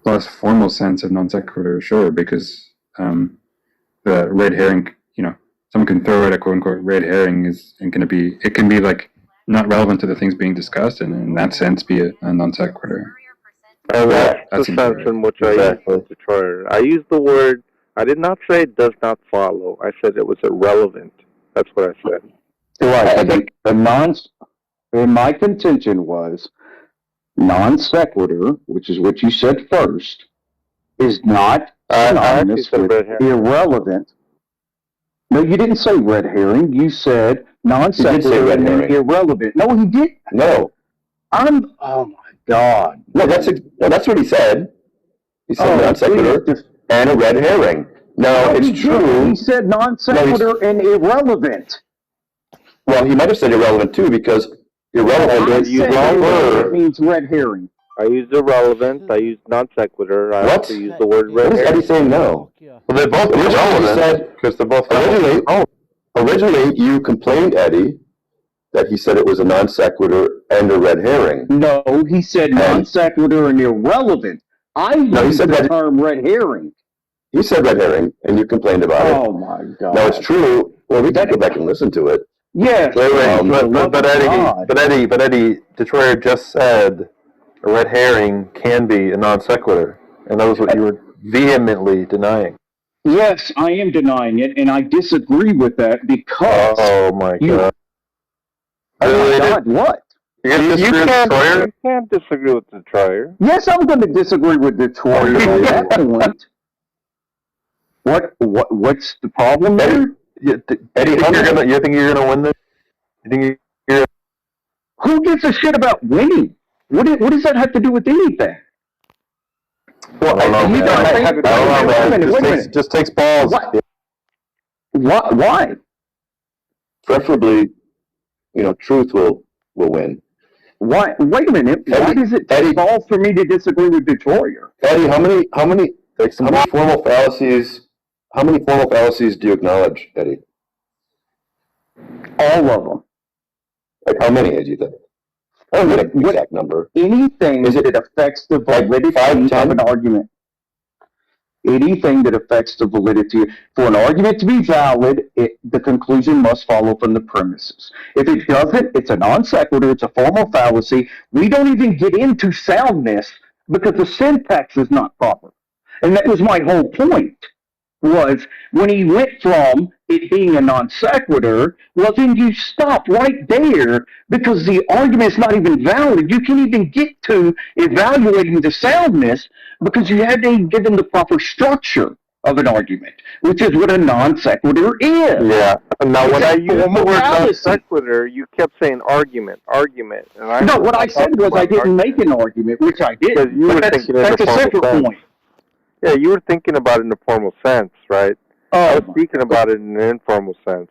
plus formal sense of non sequitur, sure, because the red herring, someone can throw out a quote unquote red herring it can be like not relevant to the things being discussed, and in that sense be a non sequitur. That's the sense in which I use Detroiter. I use the word. I did not say it does not follow. I said it was irrelevant. That's what I said. Right. I think my contention was non sequitur, which is what you said first, is not synonymous with irrelevant. No, you didn't say red herring. You said non sequitur and then irrelevant. No, he didn't. No. Oh my God. No, that's what he said. He said non sequitur and a red herring. No, it's true. He said non sequitur and irrelevant. Well, he might have said irrelevant too, because irrelevant is wrong word. It means red herring. I used irrelevant. I used non sequitur. I also used the word red herring. What is Eddie saying no? Well, they're both irrelevant because they're both originally you complained, Eddie, that he said it was a non sequitur and a red herring. No, he said non sequitur and irrelevant. He said the term red herring. He said red herring, and you complained about it. Oh my God! No, it's true. Well, we can go back and listen to it. Yes. But Eddie, Detroiter just said a red herring can be a non sequitur, and that was what you were vehemently denying. Yes, I am denying it, and I disagree with that because. Oh my God! Oh my God! What? You can't disagree with Detroiter. Yes, I'm going to disagree with Detroiter on that point. What's the problem there? Eddie, you think you're gonna win this? You think you're? Who gives a shit about winning? What does that have to do with anything? Well, I don't know, man. Just takes balls. Why? Preferably, truth will win. Why? Wait a minute. Why does it take balls for me to disagree with Detroiter? Eddie, how many formal fallacies? How many formal fallacies do you acknowledge, Eddie? All of them. Like how many, as you think? I don't get an exact number. Anything that affects the validity of an argument. Anything that affects the validity. For an argument to be valid, the conclusion must follow from the premises. If it doesn't, it's a non sequitur, it's a formal fallacy. We don't even get into soundness because the syntax is not proper. And that was my whole point. Was when he went from it being a non sequitur, well then you stop right there because the argument is not even valid. You can't even get to evaluating the soundness because you haven't given the proper structure of an argument, which is what a non sequitur is. Yeah. Now when I used the word non sequitur, you kept saying argument. And no, what I said was I didn't make an argument, which I did. Because you were thinking that's a separate point. Yeah, you were thinking about it in a formal sense, right? I was speaking about it in an informal sense,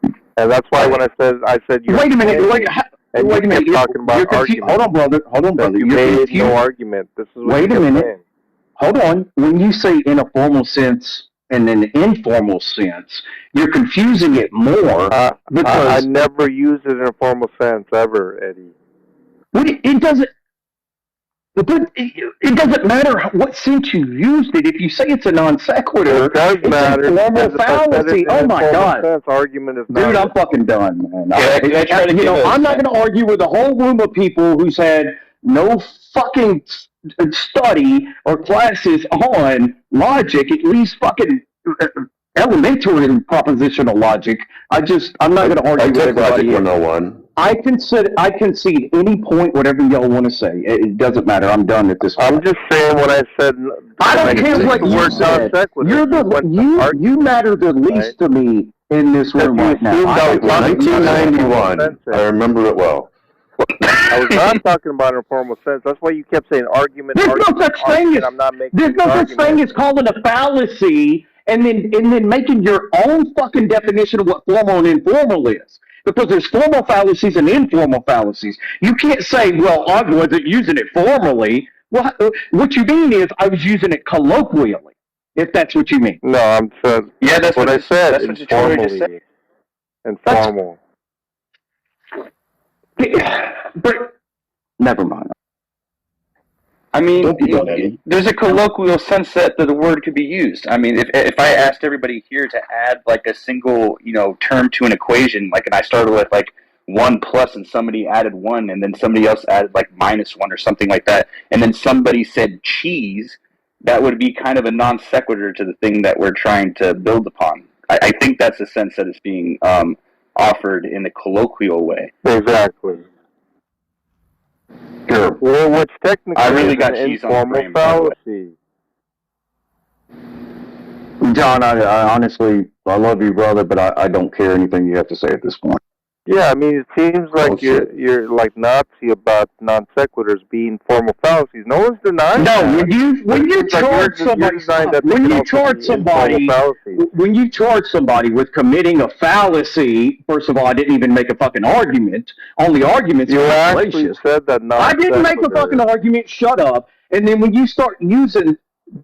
and that's why when I said you. Wait a minute. Wait a minute. Talking about argument. Hold on, brother. You made no argument. This is what wait a minute. Saying. Hold on. When you say in a formal sense and an informal sense, you're confusing it more. Because I never use it in a formal sense ever, Eddie. It doesn't. But it doesn't matter what sense you used it. If you say it's a non sequitur, it does matter. It's a formal fallacy. Oh my God! Sense, argument is not. Dude, I'm fucking done, man. Yeah, I'm not going to argue with a whole room of people who's had no fucking study or classes on logic, at least fucking elementary propositional logic. I'm not going to argue with everybody. Logic 101. I concede any point, whatever y'all want to say. It doesn't matter. I'm done at this point. I'm just saying what I said. I don't care what you said. You matter the least to me in this room right now. 1991. I remember it well. I was not talking about a formal sense. That's why you kept saying argument. There's no such thing as calling a fallacy and then making your own fucking definition of what formal and informal is. Because there's formal fallacies and informal fallacies. You can't say, well, I wasn't using it formally. Well, what you mean is I was using it colloquially, if that's what you mean. No, I'm saying, yeah, that's what I said. That's what you just said. Informal. But never mind. I mean, there's a colloquial sense that the word could be used. I mean, if I asked everybody here to add like a single, term to an equation, like, and I started with like 1 plus and somebody added 1 and then somebody else added like -1 or something like that, and then somebody said cheese, that would be kind of a non sequitur to the thing that we're trying to build upon. I think that's the sense that it's being offered in a colloquial way. Exactly. Sure. Well, what's technically I really got an cheese on the informal brain, by the way. fallacy. John, I honestly, I love you, brother, but I don't care anything you have to say at this point. Yeah, I mean, it seems like you're like Nazi about non sequiturs being formal fallacies. No one's denying that. No, when you charge somebody with committing a fallacy, first of all, I didn't even make a fucking argument. On the arguments, you actually said that I didn't make a fucking argument. Shut up. And then when you start using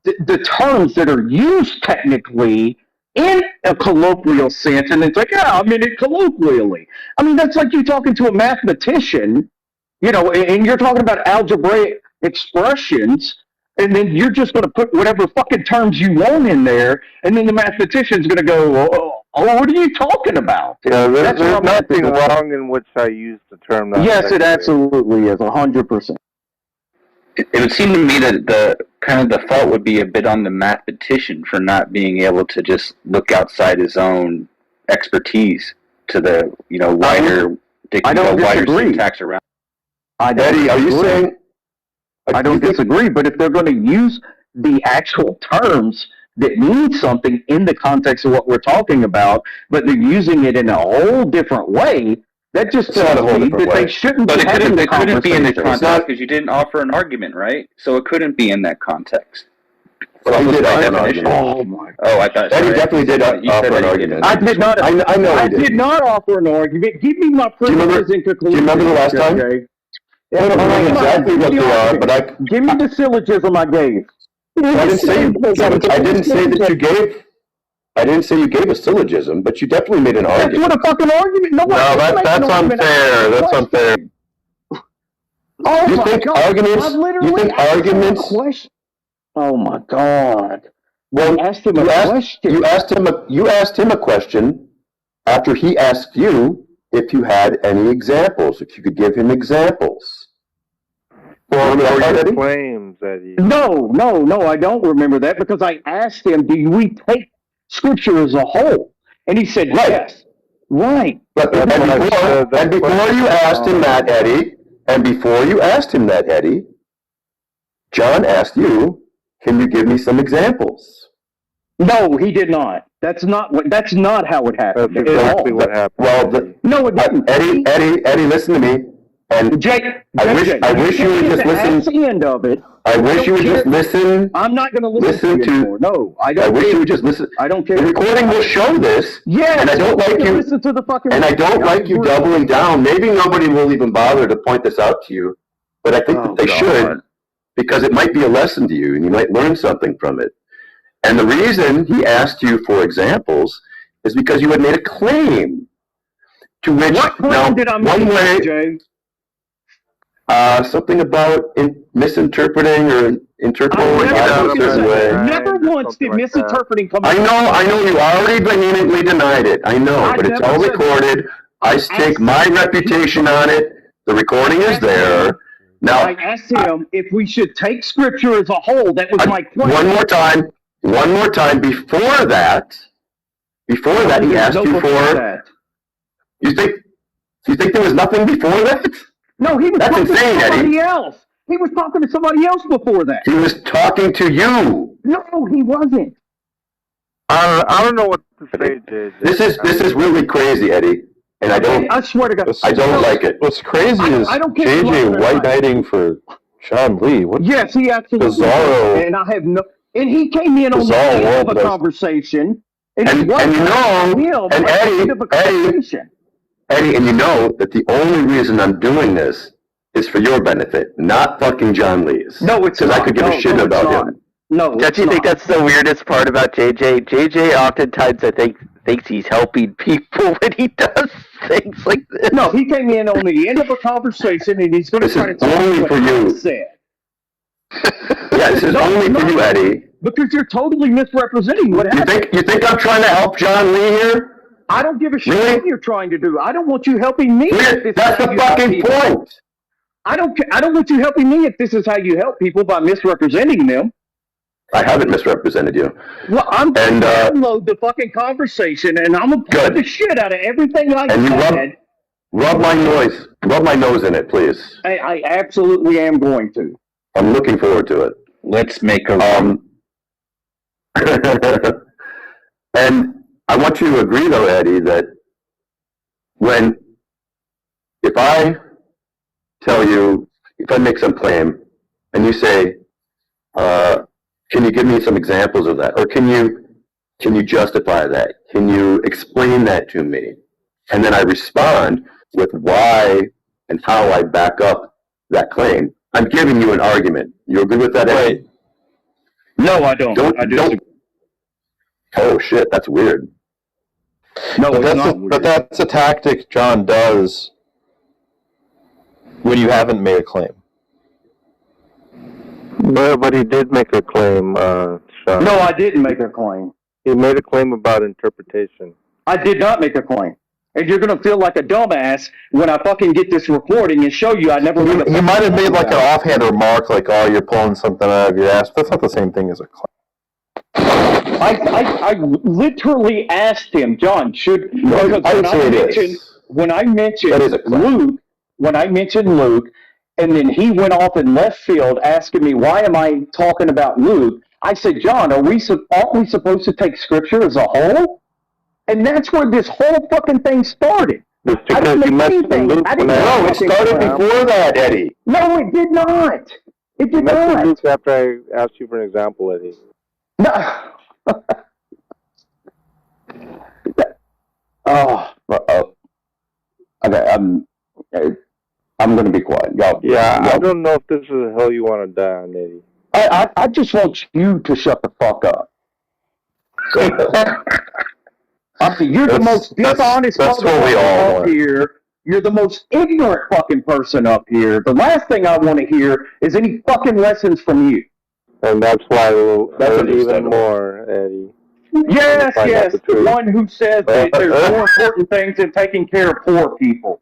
the terms that are used technically in a colloquial sense, and it's like, yeah, I mean it colloquially. I mean, that's like you talking to a mathematician, and you're talking about algebraic expressions, and then you're just going to put whatever fucking terms you want in there, and then the mathematician's going to go, oh, what are you talking about? Yeah, there's nothing wrong in which I use the term. Yes, it absolutely is, 100%. It would seem to me that the fault would be a bit on the mathematician for not being able to just look outside his own expertise to the wider syntax around. Eddie, are you saying? I don't disagree, but if they're going to use the actual terms that mean something in the context of what we're talking about, but they're using it in a whole different way, that just tells me that they shouldn't be having the conversation. But it couldn't be in the context because you didn't offer an argument, right? So it couldn't be in that context. Well, he did offer an argument. Oh my! Oh, I thought Eddie definitely did offer an argument. I did not. I know he did. I did not offer an argument. Give me my privileges and conclusions. Do you remember the last time? I don't know exactly what they are, but give me the syllogism I gave. I didn't say that you gave. I didn't say you gave a syllogism, but you definitely made an argument. That's what a fucking argument. No, that's unfair. That's unfair. Oh you my think God. arguments? You think arguments? Oh my God. Well, you asked him a question. You asked him a question after he asked you if you had any examples, if you could give him examples. Or your claims that he... No, I don't remember that because I asked him, do we take Scripture as a whole? And he said, yes. Right. But before you asked him that, Eddie, John asked you, can you give me some examples? No, he did not. That's not how it happened. That's exactly what happened. Well, no, it didn't. Eddie, listen to me. And I wish you would just listen. That's the end of it. I wish you would just listen. I'm not going to listen to you anymore. No, I don't. I wish you would just listen. I don't care. The recording will show this. Yes. And I don't like you. Listen to the fucking. And I don't like you doubling down. Maybe nobody will even bother to point this out to you, but I think that they should, because it might be a lesson to you, and you might learn something from it. And the reason he asked you for examples is because you had made a claim. To which what claim did I make, Jay? Something about misinterpreting or interpreting the Bible a certain way. Never once did misinterpreting come up. I know you already vehemently denied it. I know, but it's all recorded. I stake my reputation on it. The recording is there. Now, I asked him if we should take Scripture as a whole. That was my question. One more time. Before that, he asked you for that. You think there was nothing before that? No, he was talking to somebody else. He was talking to somebody else before that. He was talking to you. No, he wasn't. I don't know what to say, Jay. This is really crazy, Eddie. And I swear to God. I don't like it. What's crazy is JJ white knighting for John Lee. Yes, he absolutely bizarro. And I have no. And he came in on the end of a conversation. And you know, and Eddie, and you know that the only reason I'm doing this is for your benefit, not fucking John Lee's. No, it's because I could give a shit about him. No, don't you think that's the weirdest part about JJ? JJ oftentimes, I think, thinks he's helping people when he does things like this. No, he came in on the end of a conversation, and he's going to try to tell you what I said. Yeah, this is only for you, Eddie. Because you're totally misrepresenting what happened. You think I'm trying to help John Lee here? I don't give a shit Really? what you're trying to do. I don't want you helping me. That's the fucking point. I don't want you helping me if this is how you help people by misrepresenting them. I haven't misrepresented you. Well, I'm going to download the fucking conversation, and I'm going to put the shit out of everything I said. Rub my nose in it, please. I absolutely am going to. I'm looking forward to it. Let's make a And I want you to agree, though, Eddie, that if I tell you, if I make some claim, and you say, can you give me some examples of that? Or can you justify that? Can you explain that to me? And then I respond with why and how I back up that claim. I'm giving you an argument. You agree with that, Eddie? No, I don't. I disagree. Oh, shit, that's weird. No, but that's a tactic John does when you haven't made a claim. But he did make a claim, Sean. No, I didn't make a claim. He made a claim about interpretation. I did not make a claim. And you're going to feel like a dumbass when I fucking get this recording and show you I never made a claim. You might have made like an offhand remark like, oh, you're pulling something out of your ass. That's not the same thing as a claim. I literally asked him, John, when I mentioned Luke, and then he went off in left field asking me, why am I talking about Luke? I said, John, aren't we supposed to take scripture as a whole? And that's where this whole fucking thing started. I didn't make anything. No, it started before that, Eddie. No, it did not. It did not. Luke after I asked you for an example, Eddie. No. Okay, I'm going to be quiet. Y'all. I don't know if this is the hill you want to die on, Eddie. I just want you to shut the fuck up. You're the most dishonest motherfucker up here. You're the most ignorant fucking person up here. The last thing I want to hear is any fucking lessons from you. And that's why there's even more, Eddie. Yes, the one who says that there's more important things than taking care of poor people.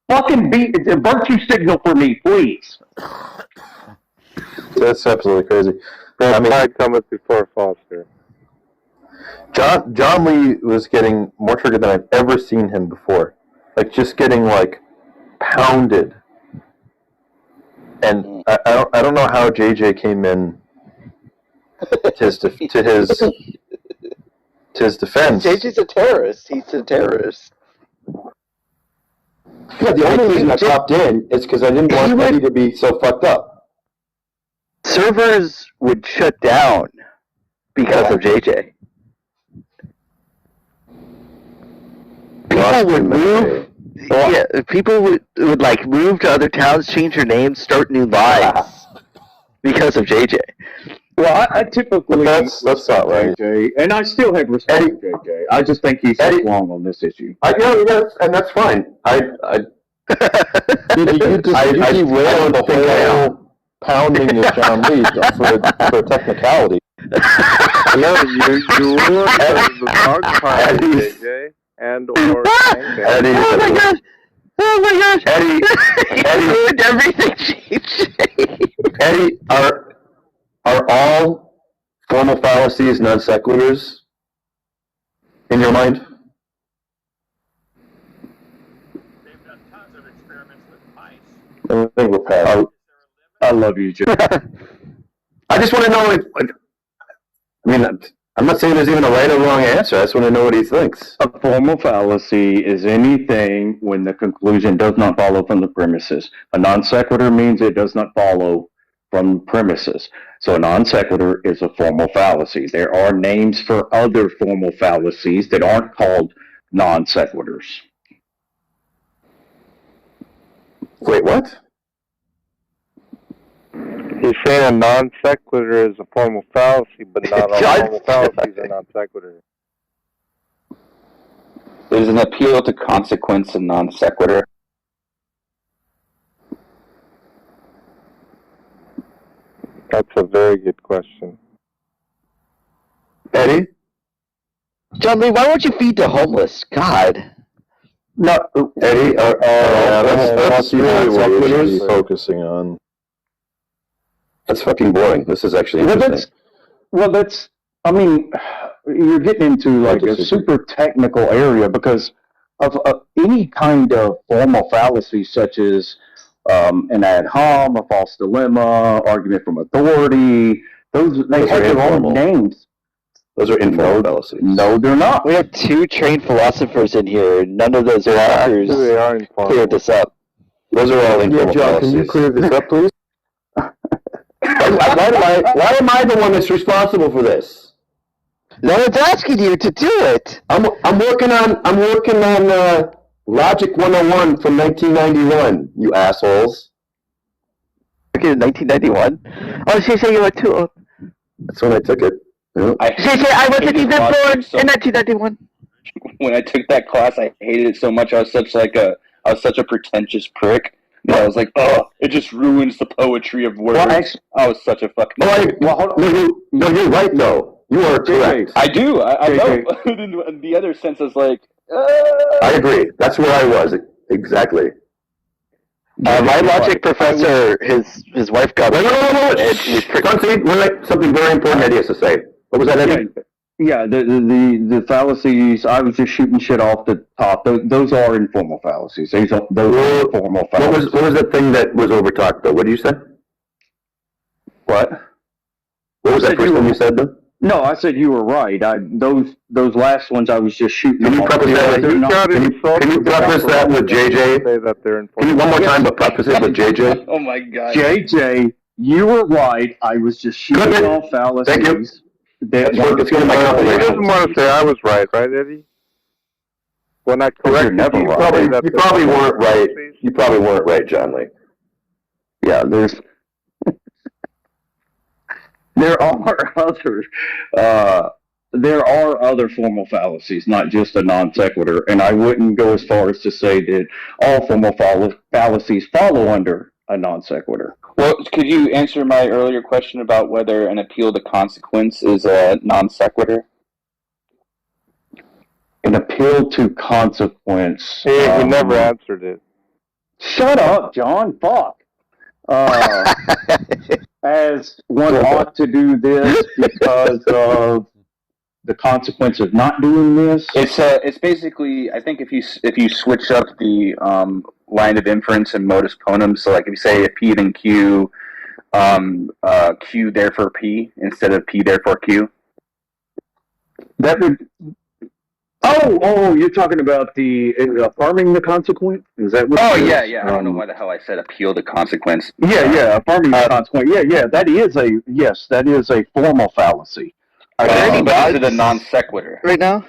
Fucking virtue signal for me, please. That's absolutely crazy. Pride cometh before Foster. John Lee was getting more triggered than I've ever seen him before. Like, just getting, like, pounded. And I don't know how JJ came in to his defense. JJ's a terrorist. He's a terrorist. Yeah, the only reason I popped in is because I didn't want Eddie to be so fucked up. Servers would shut down because of JJ. People would move. Yeah, people would like move to other towns, change their names, start new lives because of JJ. Well, I typically that's not right. JJ, and I still have respect for JJ. I just think he's wrong on this issue. And that's fine. You derailed the whole pounding of John Lee for technicality. No, you ruined the dog part, JJ, and or Eddie. Oh my gosh! Eddie ruined everything, JJ. Eddie, are all formal fallacies non sequiturs in your mind? They've done tons of experiments with mice. I think we're past. I love you, Jim. I just want to know I'm not saying there's even a right or wrong answer. I just want to know what he thinks. A formal fallacy is anything when the conclusion does not follow from the premises. A non sequitur means it does not follow from premises. So a non sequitur is a formal fallacy. There are names for other formal fallacies that aren't called non sequiturs. Wait, what? He's saying a non sequitur is a formal fallacy, but not all formal fallacies are non sequiturs. There's an appeal to consequence in non sequitur. That's a very good question. Eddie? John Lee, why won't you feed the homeless? God. No, Eddie, that's really what we should be focusing on. That's fucking boring. This is actually interesting. I mean, you're getting into like a super technical area because of any kind of formal fallacy such as an ad hom, a false dilemma, argument from authority. Those have their own names. Those are informal fallacies. No, they're not. We have two trained philosophers in here. None of those fuckers cleared this up. Those are all informal fallacies. Can you clear this up, please? Why am I the one that's responsible for this? No one's asking you to do it. I'm working on Logic 101 from 1991. You assholes. Okay, 1991. Oh, she said you were too old. That's when I took it. Yeah. I wasn't even born in 1991. When I took that class, I hated it so much. I was such a pretentious prick. I was like, oh, it just ruins the poetry of words. I was such a fucking. No, you're right though. You are correct. I do. I know. The other sense is like. I agree. That's where I was exactly. My logic professor, his wife got. Something very important Eddie has to say. What was that, Eddie? Yeah, the fallacies. I was just shooting shit off the top. Those are informal fallacies. Those are formal fallacies. What was the thing that was overtalked though? What did you say? What? What was that first thing you said though? No, I said you were right. Those last ones I was just shooting. Can you preface that? Can you preface that with JJ? Say that they're informal. Can you one more time, but preface it with JJ? Oh my God. JJ, you were right. I was just shooting off fallacies. Thank you. It's going to my He compilation. doesn't want to say I was right, Eddie? When I corrected never you, right. You probably weren't right. You probably weren't right, John Lee. Yeah, there are other formal fallacies, not just a non sequitur, and I wouldn't go as far as to say that all formal fallacies follow under a non sequitur. Well, could you answer my earlier question about whether an appeal to consequence is a non sequitur? An appeal to consequence. He never answered it. Shut up, John. Fuck. As one ought to do this because of the consequence of not doing this. It's basically, I think if you switch up the line of inference and modus ponens, so like if you say if P then Q, Q therefore P instead of P therefore Q. That would. Oh, you're talking about the affirming the consequence? Is that what? Oh yeah. I don't know why the hell I said appeal to consequence. Yeah, affirming the consequence. Yeah. That is a formal fallacy. Are there any mods? Is it a non sequitur right now?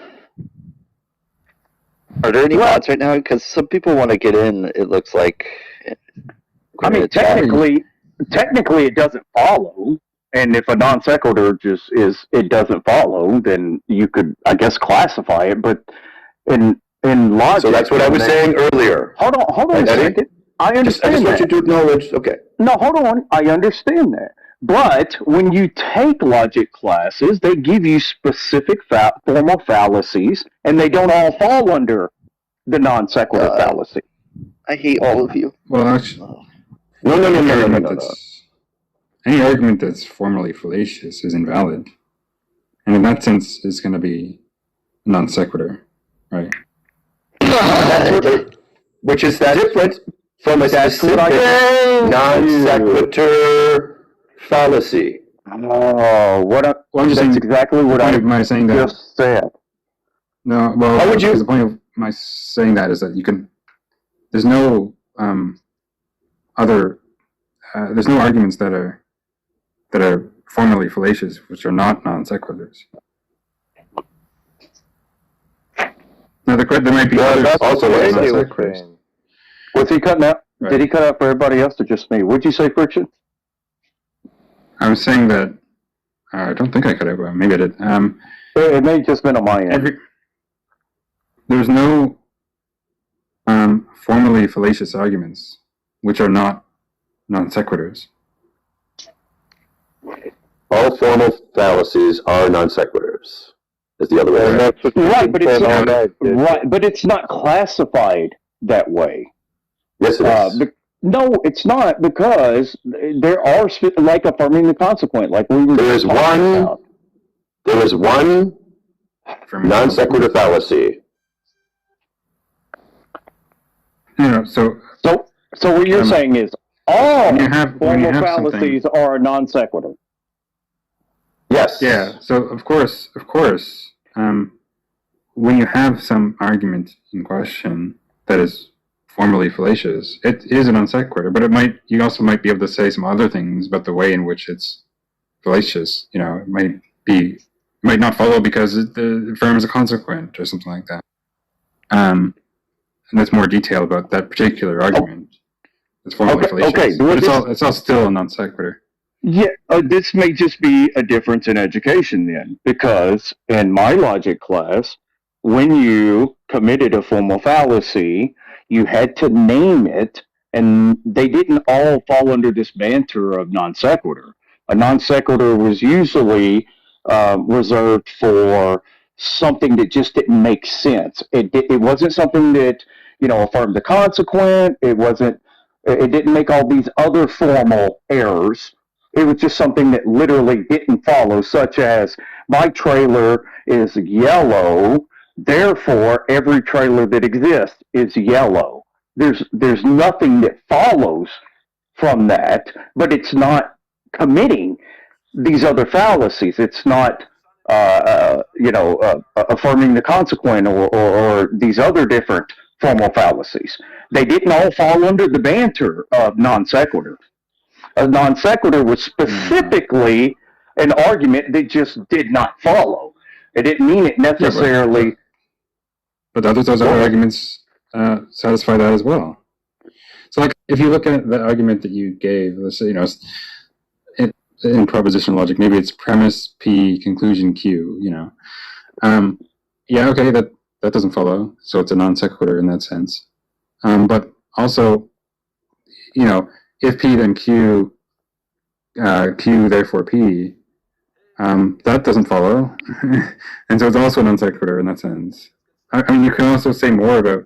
Are there any mods right now? Because some people want to get in. It looks like. I mean, technically, it doesn't follow. And if a non sequitur it doesn't follow, then you could, I guess, classify it. But in logic, so that's what I was saying earlier. Hold on a second. I understand I just want that. you to acknowledge. Okay. No, hold on. I understand that. But when you take logic classes, they give you specific formal fallacies, and they don't all fall under the non sequitur fallacy. I hate all of you. Well, actually, No. Any argument that's formally fallacious is invalid, and in that sense, is going to be non sequitur, right? Which is different from a specific non sequitur fallacy. Oh, that's exactly what I just said. No, well, how would you? The point of my saying that is that you can. There's no there's no arguments that are formally fallacious, which are not non sequiturs. Now, there might be others also non non sequiturs. Was he cutting out? Right. Did he cut out for everybody else or just me? What'd you say, Friction? I was saying that I don't think I cut out. Maybe I did. It may have just been on my end. There's no formally fallacious arguments which are not non sequiturs. All formal fallacies are non sequiturs. Is the other way around. Right, but it's not classified that way. Yes, it is. No, it's not, because there are, like, affirming the consequent, like we were There is one non sequitur fallacy. So what you're saying is all formal fallacies are a non sequitur. Yes. Yeah. So of course, when you have some argument in question that is formally fallacious, it is a non sequitur. But you also might be able to say some other things about the way in which it's fallacious. It might not follow because it affirms a consequent or something like that. And that's more detail about that particular argument. It's formally fallacious. Okay, but it's all still a non sequitur. Yeah, this may just be a difference in education then, because in my logic class, when you committed a formal fallacy, you had to name it, and they didn't all fall under this banter of non sequitur. A non sequitur was usually reserved for something that just didn't make sense. It wasn't something that, affirmed the consequent. It didn't make all these other formal errors. It was just something that literally didn't follow, such as my trailer is yellow, therefore every trailer that exists is yellow. There's nothing that follows from that, but it's not committing these other fallacies. It's not affirming the consequent or these other different formal fallacies. They didn't all fall under the banter of non sequitur. A non sequitur was specifically an argument that just did not follow. It didn't mean it necessarily. But those other arguments satisfy that as well. So, like, if you look at the argument that you gave, let's say, in propositional logic, maybe it's premise P, conclusion Q. Okay, that doesn't follow, so it's a non sequitur in that sense. But also, if P then Q, Q therefore P, that doesn't follow, and so it's also a non sequitur in that sense. I mean, you can also say more about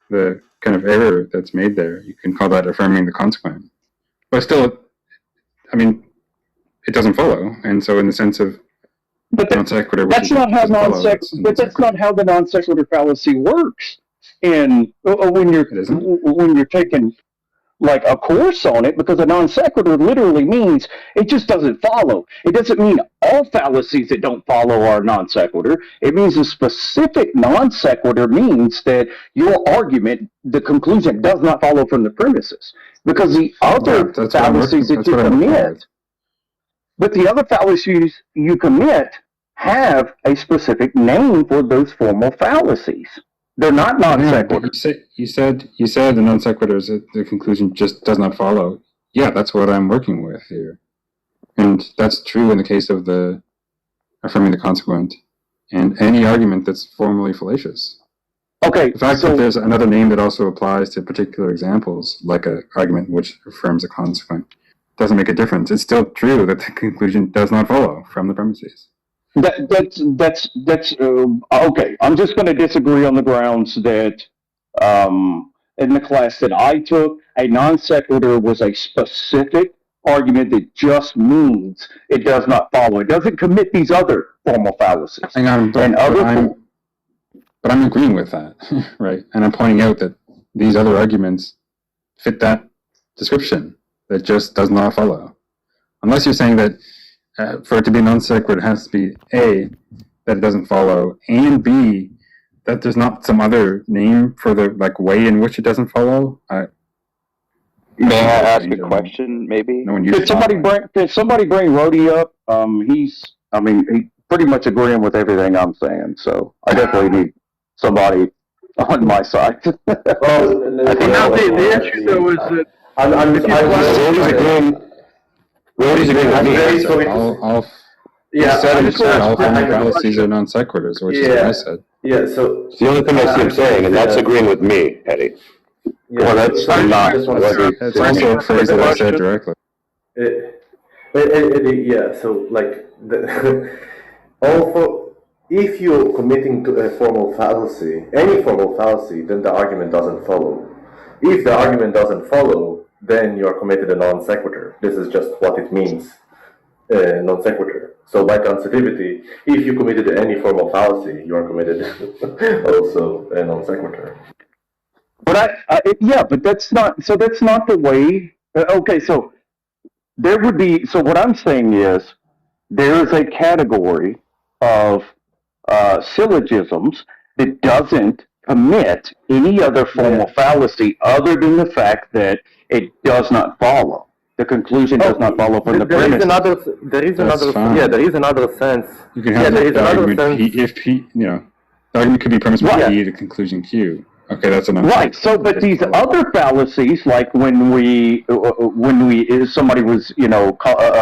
the kind of error that's made there. You can call that affirming the consequent, but still, I mean, it doesn't follow, and so in the sense of non sequitur, that's not how the non sequitur fallacy works. And when you're taking like a course on it, because a non sequitur literally means it just doesn't follow. It doesn't mean all fallacies that don't follow are non sequitur. It means a specific non sequitur means that your argument, the conclusion, does not follow from the premises. Because the other fallacies that you commit, but the other fallacies you commit have a specific name for those formal fallacies. They're not non sequitur. You said the non sequiturs, the conclusion just does not follow. Yeah, that's what I'm working with here, and that's true in the case of the affirming the consequent, and any argument that's formally fallacious. Okay. The fact that there's another name that also applies to particular examples, like an argument which affirms a consequent, doesn't make a difference. It's still true that the conclusion does not follow from the premises. That's okay. I'm just going to disagree on the grounds that in the class that I took, a non sequitur was a specific argument that just means it does not follow. It doesn't commit these other formal fallacies. Hang on, but I'm agreeing with that, right? And I'm pointing out that these other arguments fit that description that just does not follow. Unless you're saying that for it to be non sequitur, it has to be A, that it doesn't follow, and B, that there's not some other name for the way in which it doesn't follow. May I ask a question, maybe? Did somebody bring Rhodey up? He's pretty much agreeing with everything I'm saying, so I definitely need somebody on my side. The issue though is that Rhodey's agreeing with me. All formal fallacies are non sequiturs, which is what I said. Yeah, so it's the only thing I see him saying, and that's agreeing with me, Eddie. Yeah, well, that's not. It's also a phrase that I said directly. Yeah, so like also, if you're committing to a formal fallacy, any formal fallacy, then the argument doesn't follow. If the argument doesn't follow, then you're committed a non sequitur. This is just what it means, non sequitur. So by transitivity, if you committed any formal fallacy, you are committed also a non sequitur. But but that's not the way. Okay, so there would be. So what I'm saying is there is a category of syllogisms that doesn't commit any other formal fallacy other than the fact that it does not follow. The conclusion does not follow from the premise. There is another sense. You can have the argument P, if P, the argument could be premise P, the conclusion Q. Okay, that's enough. Right. So, but these other fallacies, like when somebody was,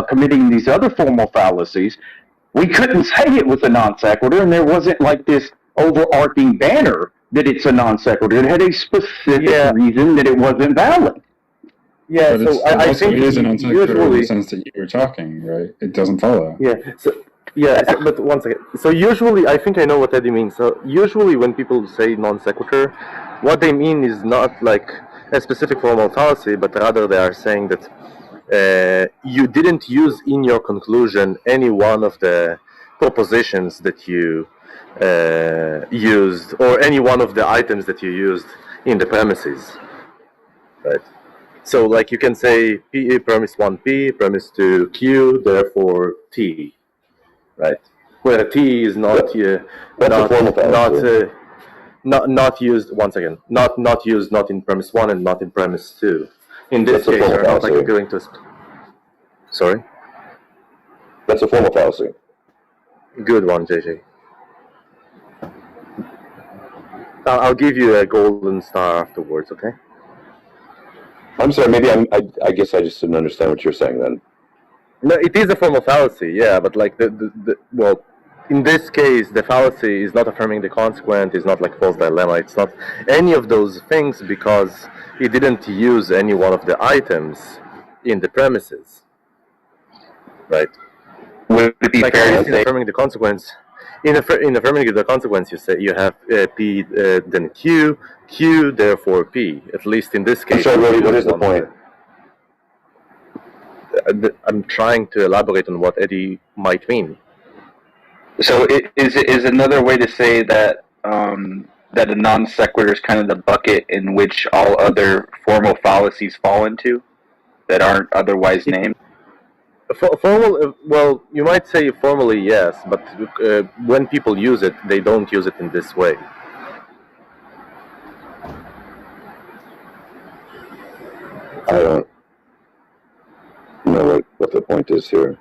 committing these other formal fallacies, we couldn't say it was a non sequitur, and there wasn't like this overarching banner that it's a non sequitur. It had a specific reason that it wasn't valid. Yeah, but so I think it is a non sequitur in the sense that you were talking, right? It doesn't follow. Yeah. But one second. So usually, I think I know what Eddie means. So usually, when people say non sequitur, what they mean is not like a specific formal fallacy, but rather they are saying that you didn't use in your conclusion any one of the propositions that you used, or any one of the items that you used in the premises, right? So, like, you can say P, premise 1 P, premise 2 Q, therefore T, right? Where T is not not used. Once again, not used, not in premise 1 and not in premise 2. In this case, you're not like going to. Sorry. That's a formal fallacy. Good one, JJ. I'll give you a golden star afterwards. Okay. I'm sorry, maybe I guess I just didn't understand what you're saying then. No, it is a formal fallacy, yeah, but like well, in this case, the fallacy is not affirming the consequent, it's not like false dilemma, it's not any of those things because it didn't use any one of the items in the premises, right? Would it be like fair to say affirming the consequence? In affirming the consequence, you say you have P, then Q, Q, therefore P. At least in this case. So, what is the point? I'm trying to elaborate on what Eddie might mean. So, is another way to say that that a non sequitur is kind of the bucket in which all other formal fallacies fall into that aren't otherwise named? Formal, well, you might say formally yes, but when people use it, they don't use it in this way. I don't know what the point is here.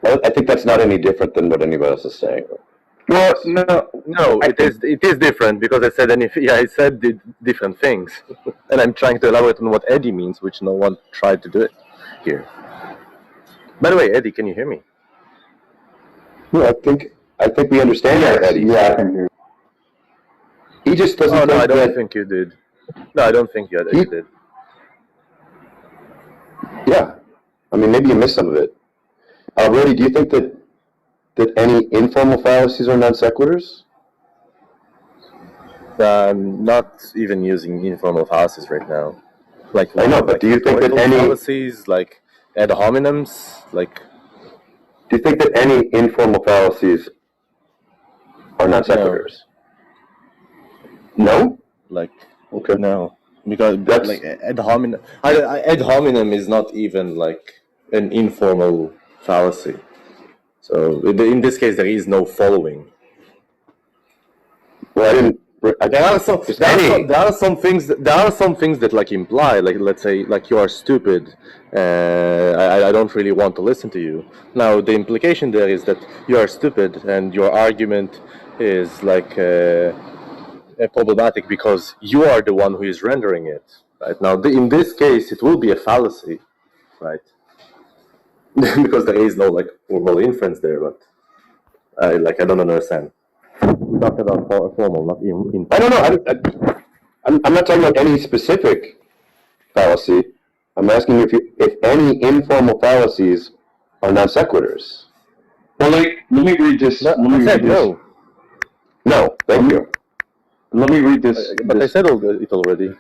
Well, I think that's not any different than what anybody else is saying. Well, no, it is different because I said different things, and I'm trying to elaborate on what Eddie means, which no one tried to do it here. By the way, Eddie, can you hear me? No, I think we understand that, Eddie. Yeah, I can hear. He just doesn't. Oh no, I don't think you did. No, I don't think you did. Yeah, I mean maybe you missed some of it. Rody, do you think that any informal fallacies are non sequiturs? I'm not even using informal fallacies right now. Like I know, but do you think that any fallacies, like ad hominems, like? Do you think that any informal fallacies are non sequiturs? No. Like okay, no, because that's like ad hominem. Ad hominem is not even like an informal fallacy. So in this case, there is no following. Well, I didn't. There are some things that like imply, like let's say like you are stupid. I don't really want to listen to you. Now the implication there is that you are stupid and your argument is like problematic because you are the one who is rendering it. Right now, in this case, it will be a fallacy, right? Because there is no like formal inference there, but I don't understand. We talked about formal, not in. I don't know. I'm not talking about any specific fallacy. I'm asking you if any informal fallacies are non sequiturs. Well, let me read this. No, I said no. No, thank you. Let me read this. But I said it already.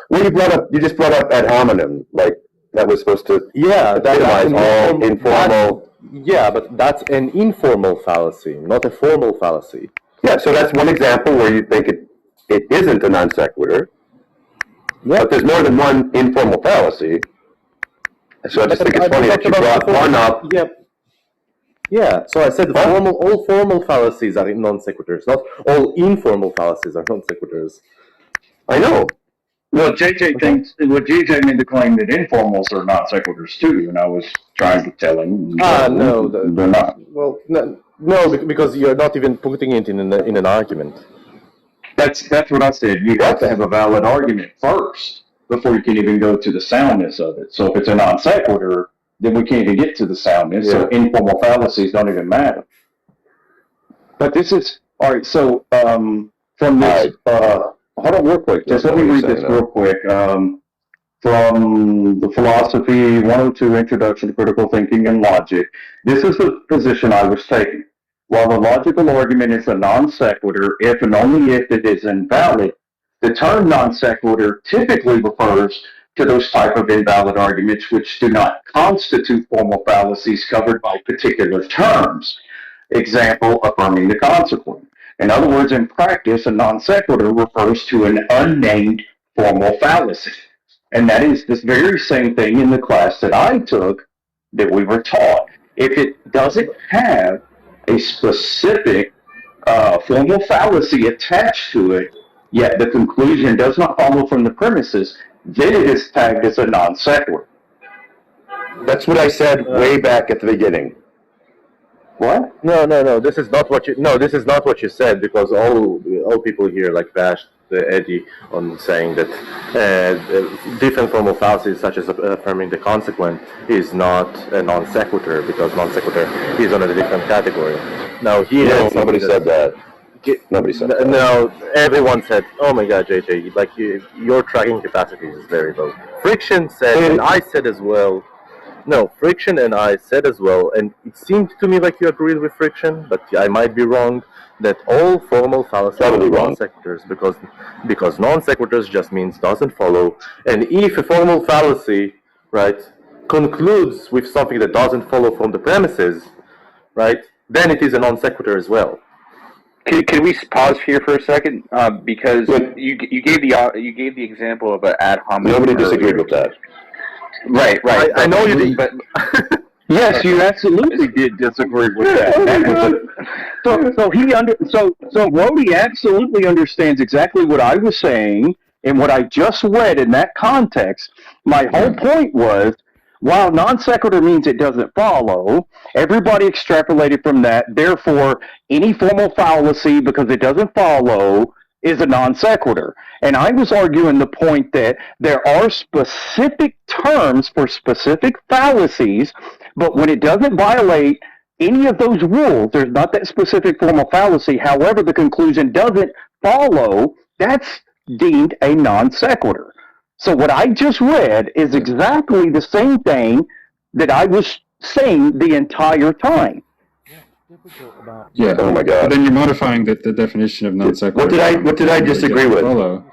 Well, you just brought up ad hominem, like that was supposed to That's minimize all informal. Yeah, but that's an informal fallacy, not a formal fallacy. Yeah, so that's one example where you think it isn't a non sequitur. Yeah. But there's more than one informal fallacy. So I just think it's funny that you brought one up. Yeah, so I said all formal fallacies are non sequiturs, not all informal fallacies are non sequiturs. I know. Well, JJ made the claim that informals are non sequiturs too, and I was trying to tell him. No, they're not. Well, no, because you're not even putting it in an argument. That's what I said. You have to have a valid argument first before you can even go to the soundness of it. So if it's a non sequitur, then we can't even get to the soundness. Yeah. So informal fallacies don't even matter. But this is all right. So from this, hold on real quick. Just let me read this real quick. From the Philosophy 102 Introduction to Critical Thinking and Logic. This is the position I was taking. While the logical argument is a non sequitur, if and only if it is invalid, the term non sequitur typically refers to those type of invalid arguments which do not constitute formal fallacies covered by particular terms. Example, affirming the consequent. In other words, in practice, a non sequitur refers to an unnamed formal fallacy. And that is this very same thing in the class that I took that we were taught. If it doesn't have a specific formal fallacy attached to it, yet the conclusion does not follow from the premises, then it is tagged as a non sequitur. That's what I said way back at the beginning. What? No. This is not what you. No, this is not what you said, because all people here like bashed Eddie on saying that different formal fallacies, such as affirming the consequent, is not a non sequitur, because non sequitur is on a different category. Now here, nobody said that. Nobody said that. No, everyone said, "Oh my God, JJ, like your tracking capacity is very low." Friction said, and I said as well. No, Friction and I said as well, and it seemed to me like you agreed with Friction, but I might be wrong, that all formal fallacies are non sequiturs, because non sequiturs just means doesn't follow, and if a formal fallacy, right, concludes with something that doesn't follow from the premises, right, then it is a non sequitur as well. Can we pause here for a second? Because you gave the example of an ad hominem. Nobody disagreed with that. Right. I know you did, but yes, you absolutely did disagree with that. So Rhodey absolutely understands exactly what I was saying and what I just read in that context. My whole point was, while non sequitur means it doesn't follow, everybody extrapolated from that. Therefore, any formal fallacy, because it doesn't follow, is a non sequitur. And I was arguing the point that there are specific terms for specific fallacies, but when it doesn't violate any of those rules, there's not that specific formal fallacy. However, the conclusion doesn't follow, that's deemed a non sequitur. So what I just read is exactly the same thing that I was saying the entire time. Yeah. Oh my God. But then you're modifying the definition of non sequitur. What did I disagree with? Follow.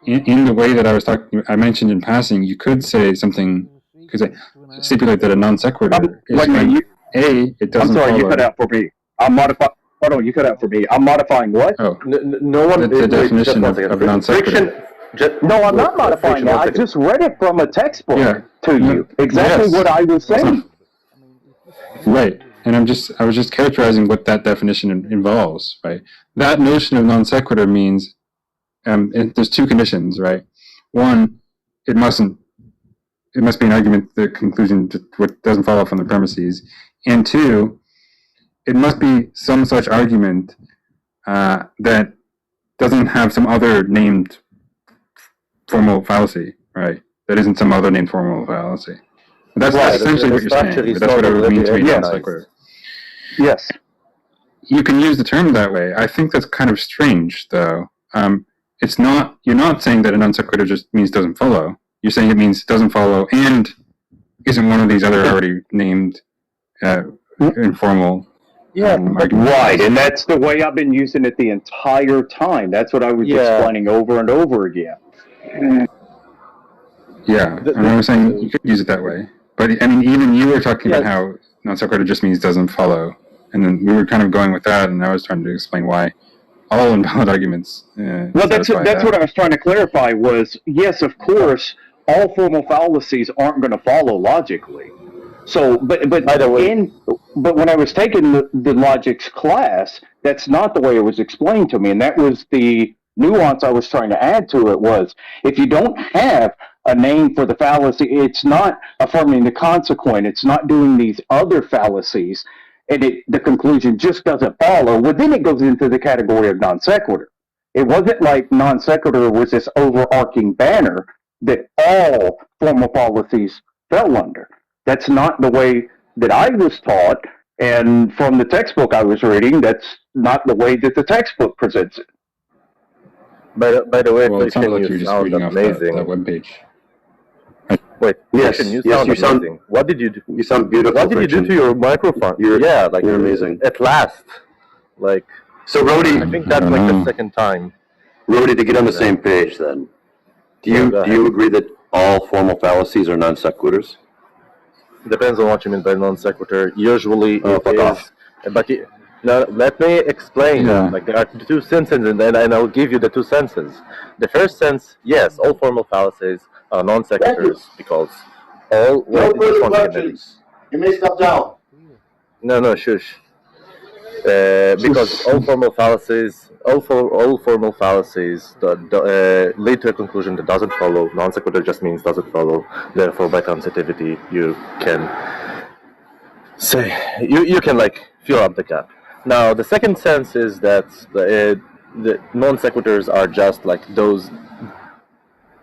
In the way that I was talking, I mentioned in passing, you could say something, because I stipulate that a non sequitur is when it doesn't follow. I'm sorry, you cut out for me. I'm modifying. Hold on, you cut out for me. I'm modifying what? Oh, no one. The definition of non sequitur. No, I'm not modifying it. I just read it from a textbook to you. Exactly what I was saying. Right. And I was just characterizing what that definition involves, right? That notion of non sequitur means there's two conditions, right? One, it must be an argument, the conclusion to what doesn't follow from the premises. And two, it must be some such argument that doesn't have some other named formal fallacy, right? That isn't some other named formal fallacy. That's essentially what you're saying. That's what it would mean to be non sequitur. Yes. You can use the term that way. I think that's kind of strange, though. It's not. You're not saying that a non sequitur just means doesn't follow. you're saying it means doesn't follow and isn't one of these other already named informal. Yeah, right, and that's the way I've been using it the entire time. That's what I was explaining over and over again. Yeah, and I was saying you could use it that way, but I mean, even you were talking about how non sequitur just means doesn't follow, and then we were kind of going with that, and I was trying to explain why all invalid arguments. Well, that's what I was trying to clarify. Was yes, of course, all formal fallacies aren't going to follow logically. So, but by the way, but when I was taking the logics class, that's not the way it was explained to me, and that was the nuance I was trying to add to it. Was if you don't have a name for the fallacy, it's not affirming the consequent. It's not doing these other fallacies, and the conclusion just doesn't follow. Well, then it goes into the category of non sequitur. It wasn't like non sequitur was this overarching banner that all formal fallacies fell under. That's not the way that I was taught, and from the textbook I was reading, that's not the way that the textbook presents it. By the way, well, it sounded like you were just reading amazing. off that webpage. Wait, yes, you you sound amazing. What did you do? You sound beautiful. What did you do to your microphone? You're amazing. At last, like. So, Rody, I think that's like the second time. Rody, to get on the same page, then, do you agree that all formal fallacies are non sequiturs? Depends on what you mean by non sequitur. Usually, fuck off. But now let me explain. Yeah. Like there are two senses, and I'll give you the two senses. The first sense, yes, all formal fallacies are non sequiturs because all. No further questions. You may step down. No, shush. Because all formal fallacies, all formal fallacies lead to a conclusion that doesn't follow. Non sequitur just means doesn't follow. Therefore, by transitivity, you can say you can like fill up the gap. Now, the second sense is that the non sequiturs are just like those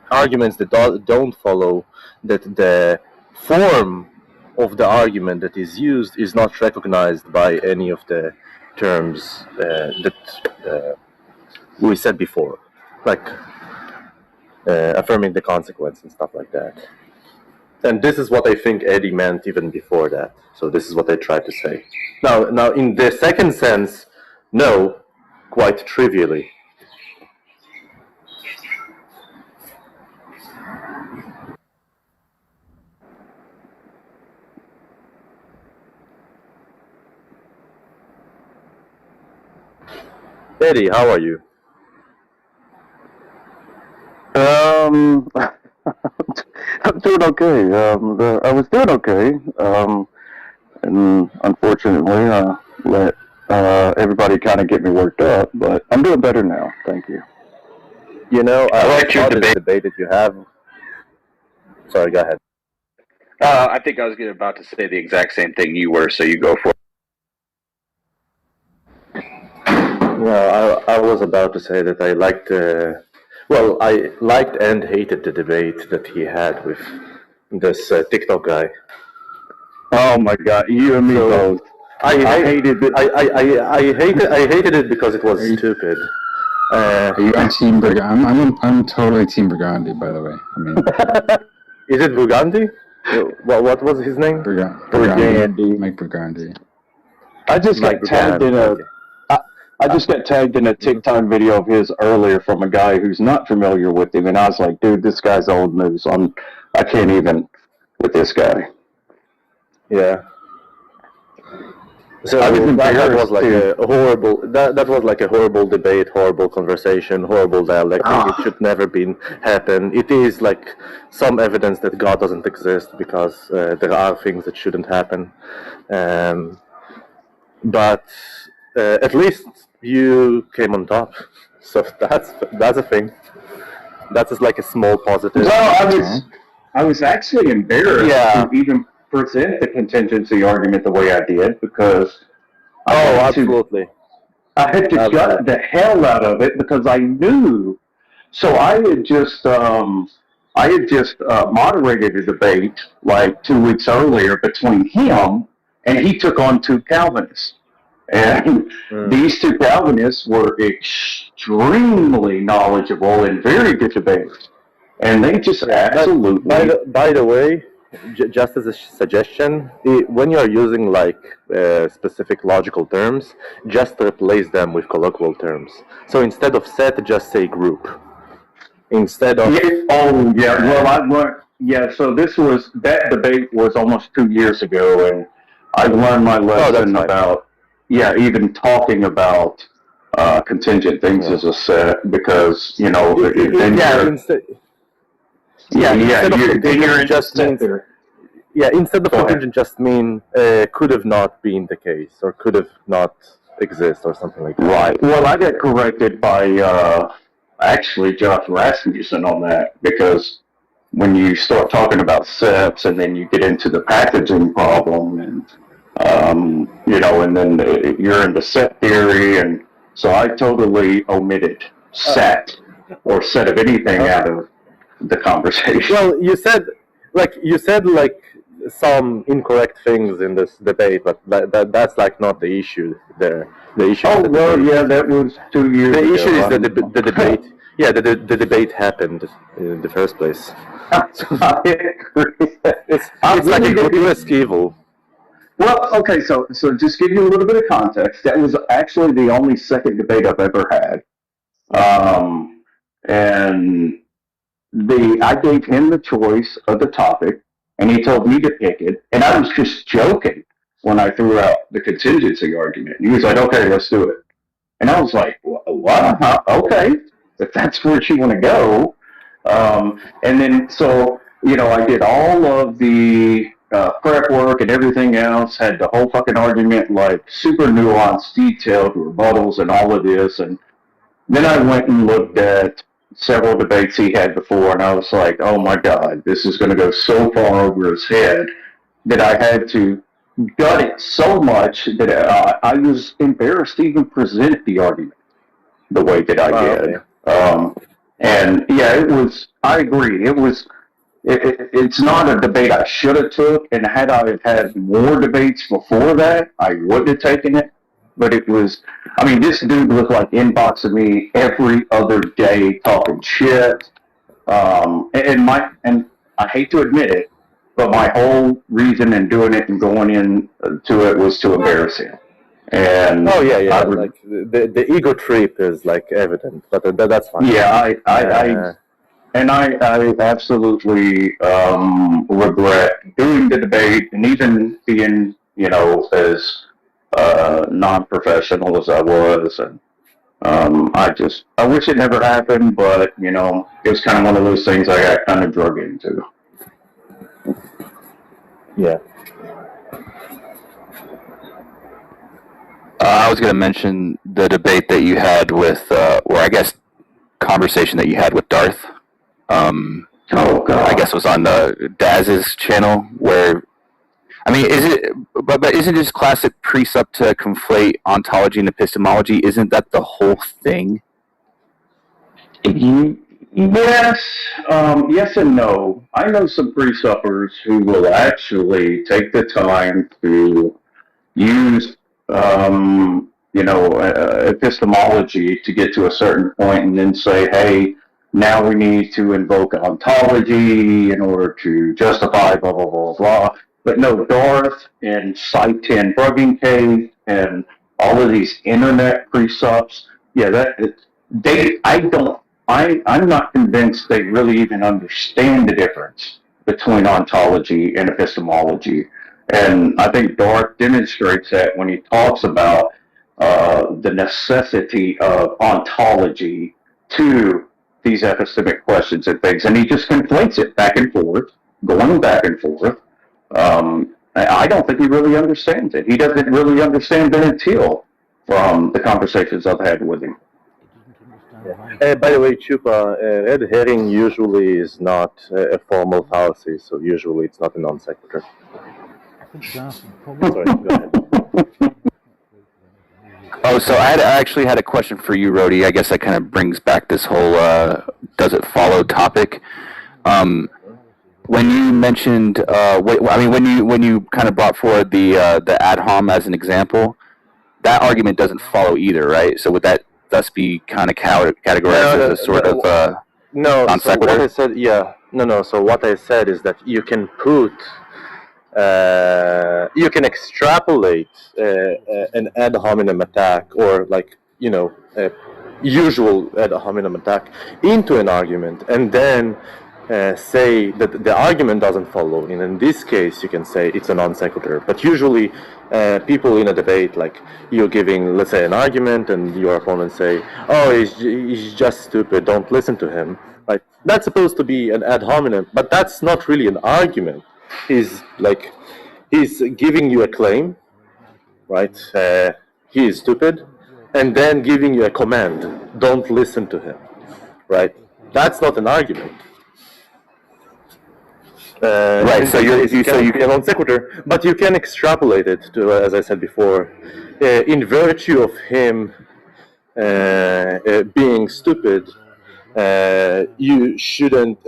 arguments that don't follow. That the form of the argument that is used is not recognized by any of the terms that we said before, like affirming the consequence and stuff like that. And this is what I think Eddie meant even before that. So this is what I tried to say. Now, in the second sense, no, quite trivially. Eddie, how are you? I'm doing okay. I was doing okay. And unfortunately, let everybody kind of get me worked up, but I'm doing better now. Thank you. You know, I like your debate that you have. Sorry, go ahead. I think I was about to say the exact same thing you were, so you go for it. Well, I was about to say that I liked, I liked and hated the debate that he had with this TikTok guy. Oh my God, you and me both. I hated it. I hated it because it was stupid. Are you on Team Burgundy? I'm totally Team Burgundy, by the way. I mean, is it Burgundy? What was his name? Burgundy. Mike Burgundy. I just got tagged in a. I just got tagged in a TikTok video of his earlier from a guy who's not familiar with him, and I was like, "Dude, this guy's old news. I can't even with this guy." Yeah. So that was like a horrible. That was like a horrible debate, horrible conversation, horrible dialectic. It should never happen. It is like some evidence that God doesn't exist because there are things that shouldn't happen. But at least you came on top, so that's a thing. That's like a small positive. No, I was actually embarrassed to even present the contingency argument the way I did because absolutely. I had to gut the hell out of it because I knew. So I had just moderated a debate like 2 weeks earlier between him and he took on two Calvinists. And these two Calvinists were extremely knowledgeable and very good debaters. And they just absolutely... By the way, just as a suggestion, when you're using like specific logical terms, just replace them with colloquial terms. So instead of set, just say group. Instead of... so that debate was almost 2 years ago, and I learned my lesson about, even talking about contingent things as a set, because, you know, instead of contingent just mean could have not been the case, or could have not exist, or something like that. Right. Well, I got corrected by actually Josh Rasmussen on that, because when you start talking about sets and then you get into the packaging problem, and you know, and then you're into set theory, and so I totally omitted set or set of anything out of the conversation. Well, you said some incorrect things in this debate, but that's like not the issue there. The issue. That was 2 years ago. The issue is that the debate. Yeah, the debate happened in the first place. I agree. It's like a grotesque evil. Well, okay, so just give you a little bit of context. That was actually the only second debate I've ever had, and I gave him the choice of the topic, and he told me to pick it, and I was just joking when I threw out the contingency argument. He was like, "Okay, let's do it," and I was like, "What? Huh? Okay, if that's where you want to go." And then, so, you know, I did all of the prep work and everything else, had the whole fucking argument, like super nuanced, detailed rebuttals and all of this. And then I went and looked at several debates he had before, and I was like, oh my God, this is going to go so far over his head that I had to gut it so much that I was embarrassed to even present the argument the way that I did. And yeah, it was, I agree, it's not a debate I should have took, and had I had more debates before that, I would have taken it. But it was, I mean, this dude was like inboxing me every other day talking shit. And I hate to admit it, but my whole reason in doing it and going into it was to embarrass him. And like the ego trip is like evident, but that's fine. Yeah, I absolutely regret doing the debate, and even being, you know, as non-professional as I was, and I wish it never happened, but, you know, it was kind of one of those things I got kind of drug into. Yeah. I was going to mention the debate that you had with, or I guess conversation that you had with Darth. Oh God! I guess it was on Daz's channel, where, I mean, but isn't this classic precept to conflate ontology and epistemology? Isn't that the whole thing? Yes, yes and no. I know some pre-suppers who will actually take the time to use, you know, epistemology to get to a certain point, and then say, hey, now we need to invoke ontology in order to justify blah, blah, blah, blah. But no, Darth and Site 10 Bugging Cave and all of these internet precepts, I'm not convinced they really even understand the difference between ontology and epistemology. And I think Darth demonstrates that when he talks about the necessity of ontology to these epistemic questions and things, and he just conflates it back and forth, going back and forth. I don't think he really understands it. He doesn't really understand Bennett Teal from the conversations I've had with him. By the way, Chupa, red herring usually is not a formal fallacy, so usually it's not a non sequitur. Sorry, go ahead. Oh, so I actually had a question for you, Rhodey. I guess that kind of brings back this whole does it follow topic. When you mentioned, when you kind of brought forward the ad hom as an example, that argument doesn't follow either, right? So would that thus be kind of categorized as a sort of... No, non so what sequitur? I said, no. So what I said is that you can you can extrapolate an ad hominem attack, or like, a usual ad hominem attack into an argument, and then say that the argument doesn't follow. And in this case, you can say it's a non sequitur. But usually, people in a debate, like, you're giving, let's say, an argument, and your opponent say, "Oh, he's just stupid. Don't listen to him." Right? That's supposed to be an ad hominem, but that's not really an argument. He's giving you a claim, right? He is stupid, and then giving you a command: don't listen to him, right? That's not an argument. Right. So you can be a non sequitur, but you can extrapolate it to, as I said before, in virtue of him being stupid. You shouldn't.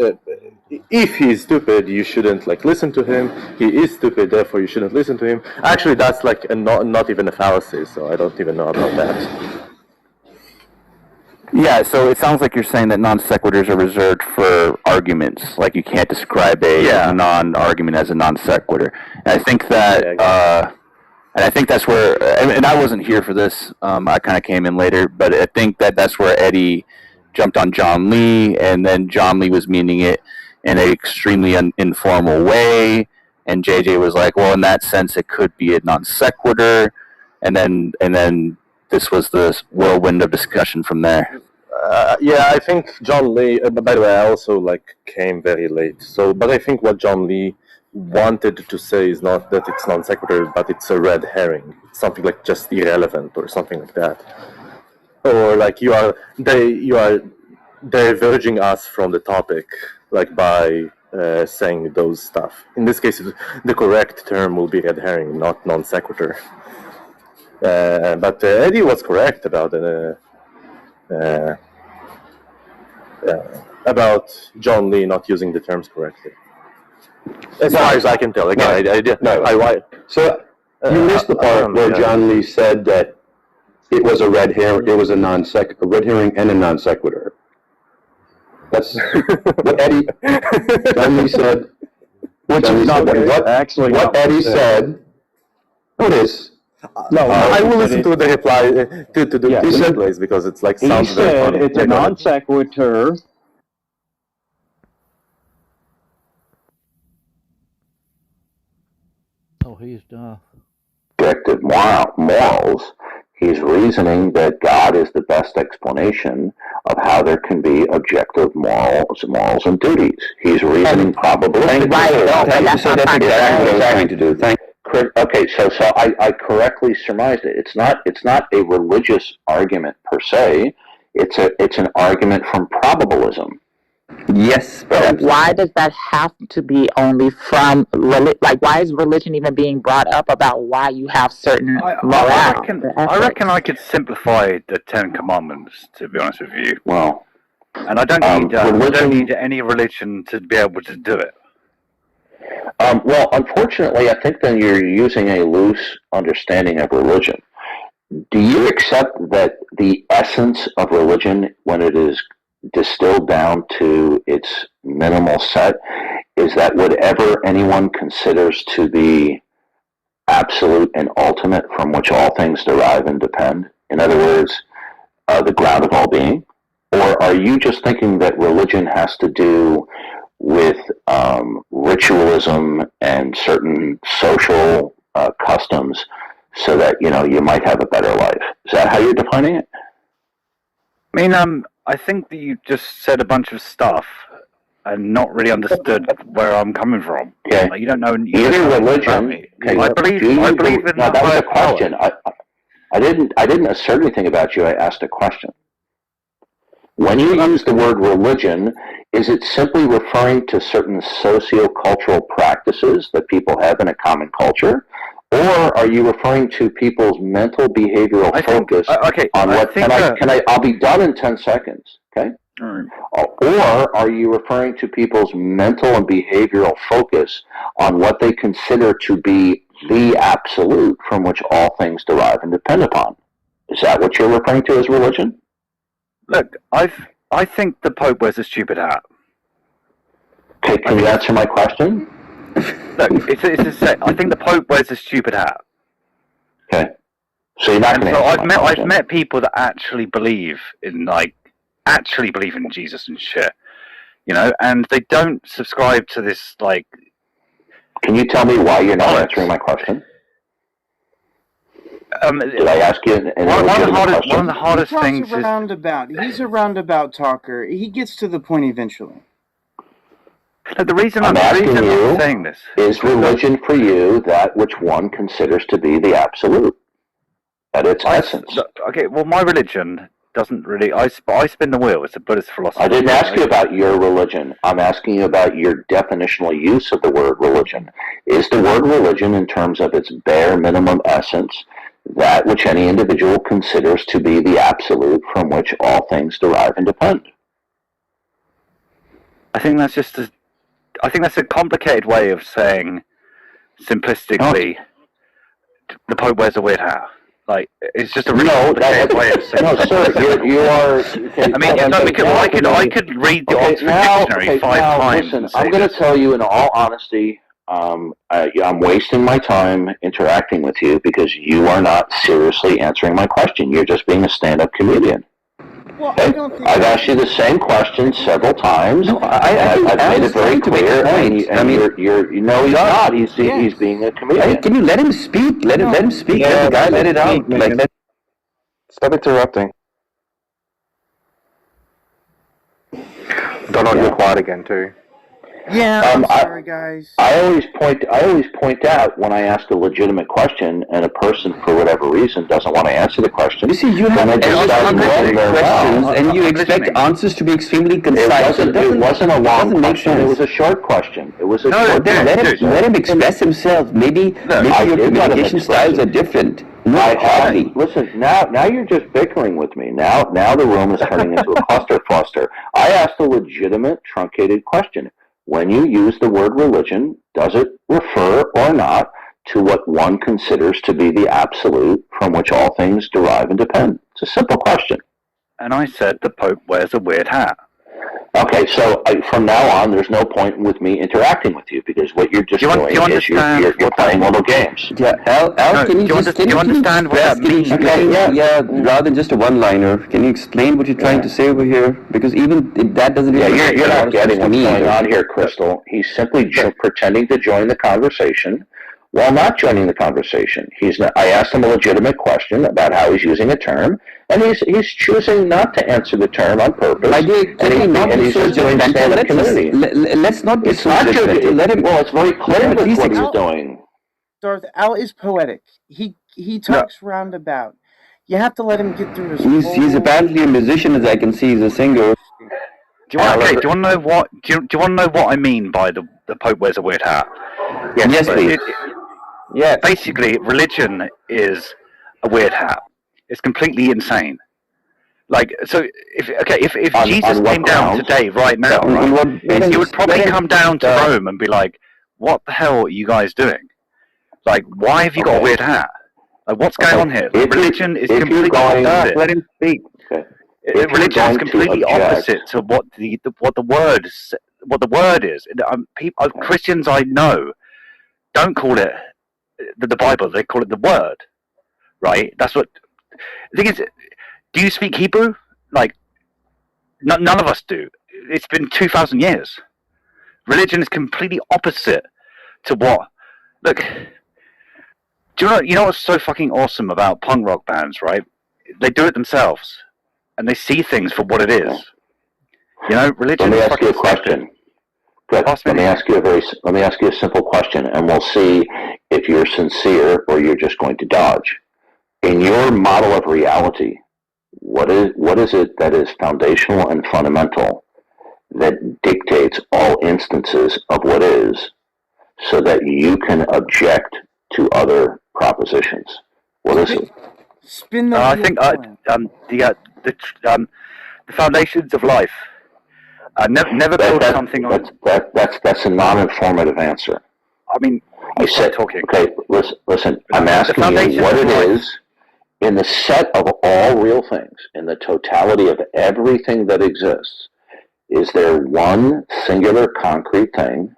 If he's stupid, you shouldn't listen to him. He is stupid, therefore you shouldn't listen to him. Actually, that's not even a fallacy. So I don't even know about that. Yeah, so it sounds like you're saying that non sequiturs are reserved for arguments. Like, you can't describe a non-argument as a non sequitur. And I think that, and I think that's where, and I wasn't here for this. I kind of came in later, but I think that's where Eddie jumped on John Lee, and then John Lee was meaning it in an extremely informal way, and JJ was like, well, in that sense, it could be a non sequitur, and then this was the whirlwind of discussion from there. I think John Lee. By the way, I also came very late. So, but I think what John Lee wanted to say is not that it's non sequitur, but it's a red herring. It's something like just irrelevant or something like that, or like you are diverging us from the topic, by saying those stuff. In this case, the correct term will be red herring, not non sequitur. But Eddie was correct about John Lee not using the terms correctly. As far as I can tell. Again, So you missed the part where John Lee said that it was a red herring. It was a red herring and a non sequitur. That's what John Lee said. What Eddie said. What is? No, I will listen to the reply to the replays because it's sounds very funny. It's a non sequitur. Oh, he's objective morals. He's reasoning that God is the best explanation of how there can be objective morals and duties. He's reasoning probabilistically. That's exactly what I was trying to do. Okay, so I correctly surmised it. It's not a religious argument per se. It's an argument from probabilism. Yes, but why does that have to be only from why is religion even being brought up about why you have certain morale? I reckon I could simplify the Ten Commandments, to be honest with you. Well, and I don't need any religion to be able to do it. Well, unfortunately, I think then you're using a loose understanding of religion. Do you accept that the essence of religion, when it is distilled down to its minimal set, is that whatever anyone considers to be absolute and ultimate, from which all things derive and depend? In other words, the ground of all being? Or are you just thinking that religion has to do with ritualism and certain social customs so that, you might have a better life? Is that how you're defining it? I mean, I think that you just said a bunch of stuff and not really understood where I'm coming from. Okay. You don't know either religion. Okay. I believe in that was a question. I didn't assert anything about you. I asked a question. When you use the word religion, is it simply referring to certain socio-cultural practices that people have in a common culture? Or are you referring to people's mental behavioral focus on what? I'll be done in 10 seconds. Okay. Right. Or are you referring to people's mental and behavioral focus on what they consider to be the absolute from which all things derive and depend upon? Is that what you're referring to as religion? Look, I think the Pope wears a stupid hat. Okay, can you answer my question? Look, I think the Pope wears a stupid hat. Okay. So you're not And going so to answer my I've question. met people that actually believe in Jesus and shit, you know, and they don't subscribe to this like. Can you tell me why you're not bollocks. answering my question? Did I ask you an illegitimate question? One of the hardest He talks things is roundabout. He's a roundabout talker. He gets to the point eventually. the reason I'm asking you, saying this is religion for you that which one considers to be the absolute at its essence? Okay, well, my religion doesn't really. I spin the wheel. It's a Buddhist philosophy. I didn't ask you about your religion. I'm asking you about your definitional use of the word religion. Is the word religion, in terms of its bare minimum essence, that which any individual considers to be the absolute from which all things derive and depend? I think that's just a complicated way of saying simplistically the Pope wears a weird hat. Like, it's just a really complicated way of saying. No, sir, you are. I mean, I could read the Oxford Dictionary 5 times. Listen, I'm going to tell you in all honesty, I'm wasting my time interacting with you because you are not seriously answering my question. You're just being a stand-up comedian. Well, I don't think I've asked you the same question several times. No, I've made it very clear. No, he's not. He's being a comedian. Can you let him speak? Let him speak. Let the guy let it out. Stop interrupting. Don't be quiet again, too. Yeah, I'm sorry, guys. I always point out when I ask a legitimate question and a person, for whatever reason, doesn't want to answer the question. You see, you have questions and you expect answers to be extremely concise. It wasn't a long question. It was a short question. It was a short question. Let him express himself. Maybe your communication styles are different. Listen, now you're just bickering with me. Now the room is turning into a clusterfuster. I asked a legitimate, truncated question. When you use the word religion, does it refer or not to what one considers to be the absolute from which all things derive and depend? It's a simple question. And I said the Pope wears a weird hat. Okay, so from now on, there's no point with me interacting with you because what you're just doing is you're playing little games. Yeah, Al, can you understand what that means? Yeah, rather than just a one-liner, can you explain what you're trying to say over here? Because even that doesn't. Yeah, you're not getting what's going on here, Crystal. He's simply pretending to join the conversation while not joining the conversation. I asked him a legitimate question about how he's using a term, and he's choosing not to answer the term on purpose. And he's just doing stand-up community. Let's not be so judgmental. Let him. Well, it's very clear what he's doing. Darth, Al is poetic. He talks roundabout. You have to let him get through his. He's apparently a musician, as I can see. He's a singer. Do you want to know what? Do you want to know what I mean by the Pope wears a weird hat? Yes, please. Yeah. Basically, religion is a weird hat. It's completely insane. Like, so if Jesus came down today, right now, he would probably come down to Rome and be like, "What the hell are you guys doing? Like, why have you got a weird hat? Like, what's going on here? Religion is completely opposite. Let him speak. Religion is completely opposite to what the word is. Christians I know don't call it the Bible. They call it the Word, right? That's what the thing is. Do you speak Hebrew? Like, none of us do. It's been 2,000 years. Religion is completely opposite to what. Look, do you know what's so fucking awesome about punk rock bands, right? They do it themselves, and they see things for what it is. You know, religion. Let me ask you a question. Good. Let me ask you a simple question, and we'll see if you're sincere or you're just going to dodge. In your model of reality, what is it that is foundational and fundamental that dictates all instances of what is, so that you can object to other propositions? What is it? Spin the I think the foundations of life. Never build something on. That's a non-informative answer. I mean, I said, talking. Okay, listen. I'm asking you what it is. in the set of all real things, in the totality of everything that exists, is there one singular concrete thing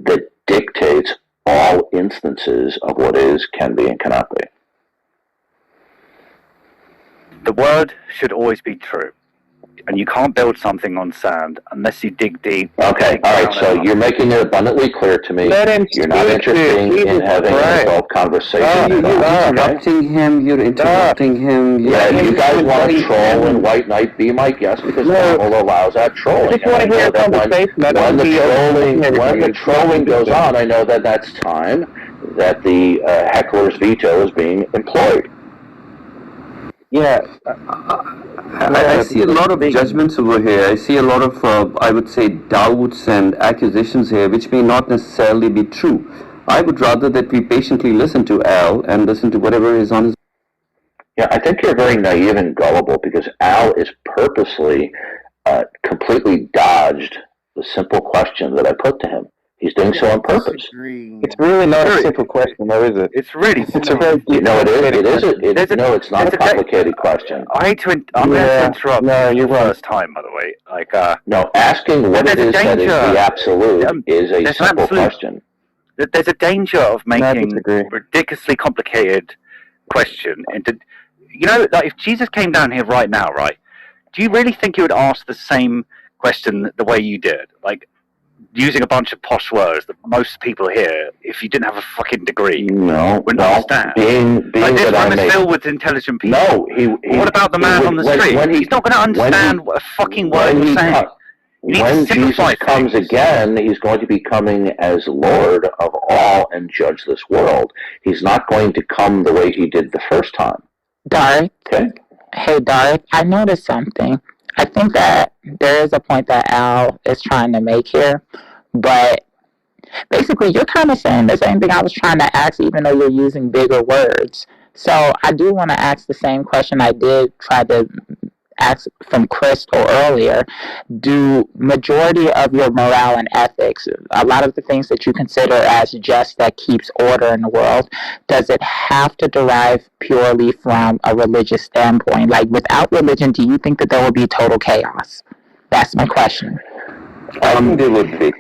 that dictates all instances of what is, can be, and cannot be? The word should always be true. And you can't build something on sand unless you dig deep. Okay, all right, so you're making it abundantly clear to me you're not interested in having an adult conversation. You're interrupting him, Yeah, if you guys want to troll in White Knight, be my guest, because Bible allows that trolling. I just want to hear a conversation. When the trolling goes on, I know that that's time that the heckler's veto is being employed. Yeah, I see a lot of judgments over here. I see a lot of, I would say, doubts and accusations here, which may not necessarily be true. I would rather that we patiently listen to Al and listen to whatever is on his. Yeah, I think you're very naive and gullible, because Al is purposely completely dodged the simple question that I put to him. He's doing so on purpose. It's really not a simple question, though, is it? It's really. It's a very No, it's not a complicated question. I'm going to interrupt. No, you're right. First time, by the way. Like, no, asking what it is that is the absolute is a simple question. There's a danger of making ridiculously complicated question into. You know, like if Jesus came down here right now, right? Do you really think he would ask the same question the way you did? Like, using a bunch of posh words that most people here, if you didn't have a fucking degree, wouldn't understand. Being like this that room is filled with intelligent people. No, what about the man on the street? He's not going to understand what a fucking word you're saying. When Jesus comes again, he's going to be coming as Lord of all and judge this world. He's not going to come the way he did the first time. Dark. Okay. Hey, Dark, I noticed something. I think that there is a point that Al is trying to make here, but basically you're kind of saying the same thing I was trying to ask, even though you're using bigger words. So I do want to ask the same question I did try to ask from Crystal earlier. Do majority of your morale and ethics, a lot of the things that you consider as just that keeps order in the world, does it have to derive purely from a religious standpoint? Like, without religion, do you think that there will be total chaos? That's my question. I think there would be.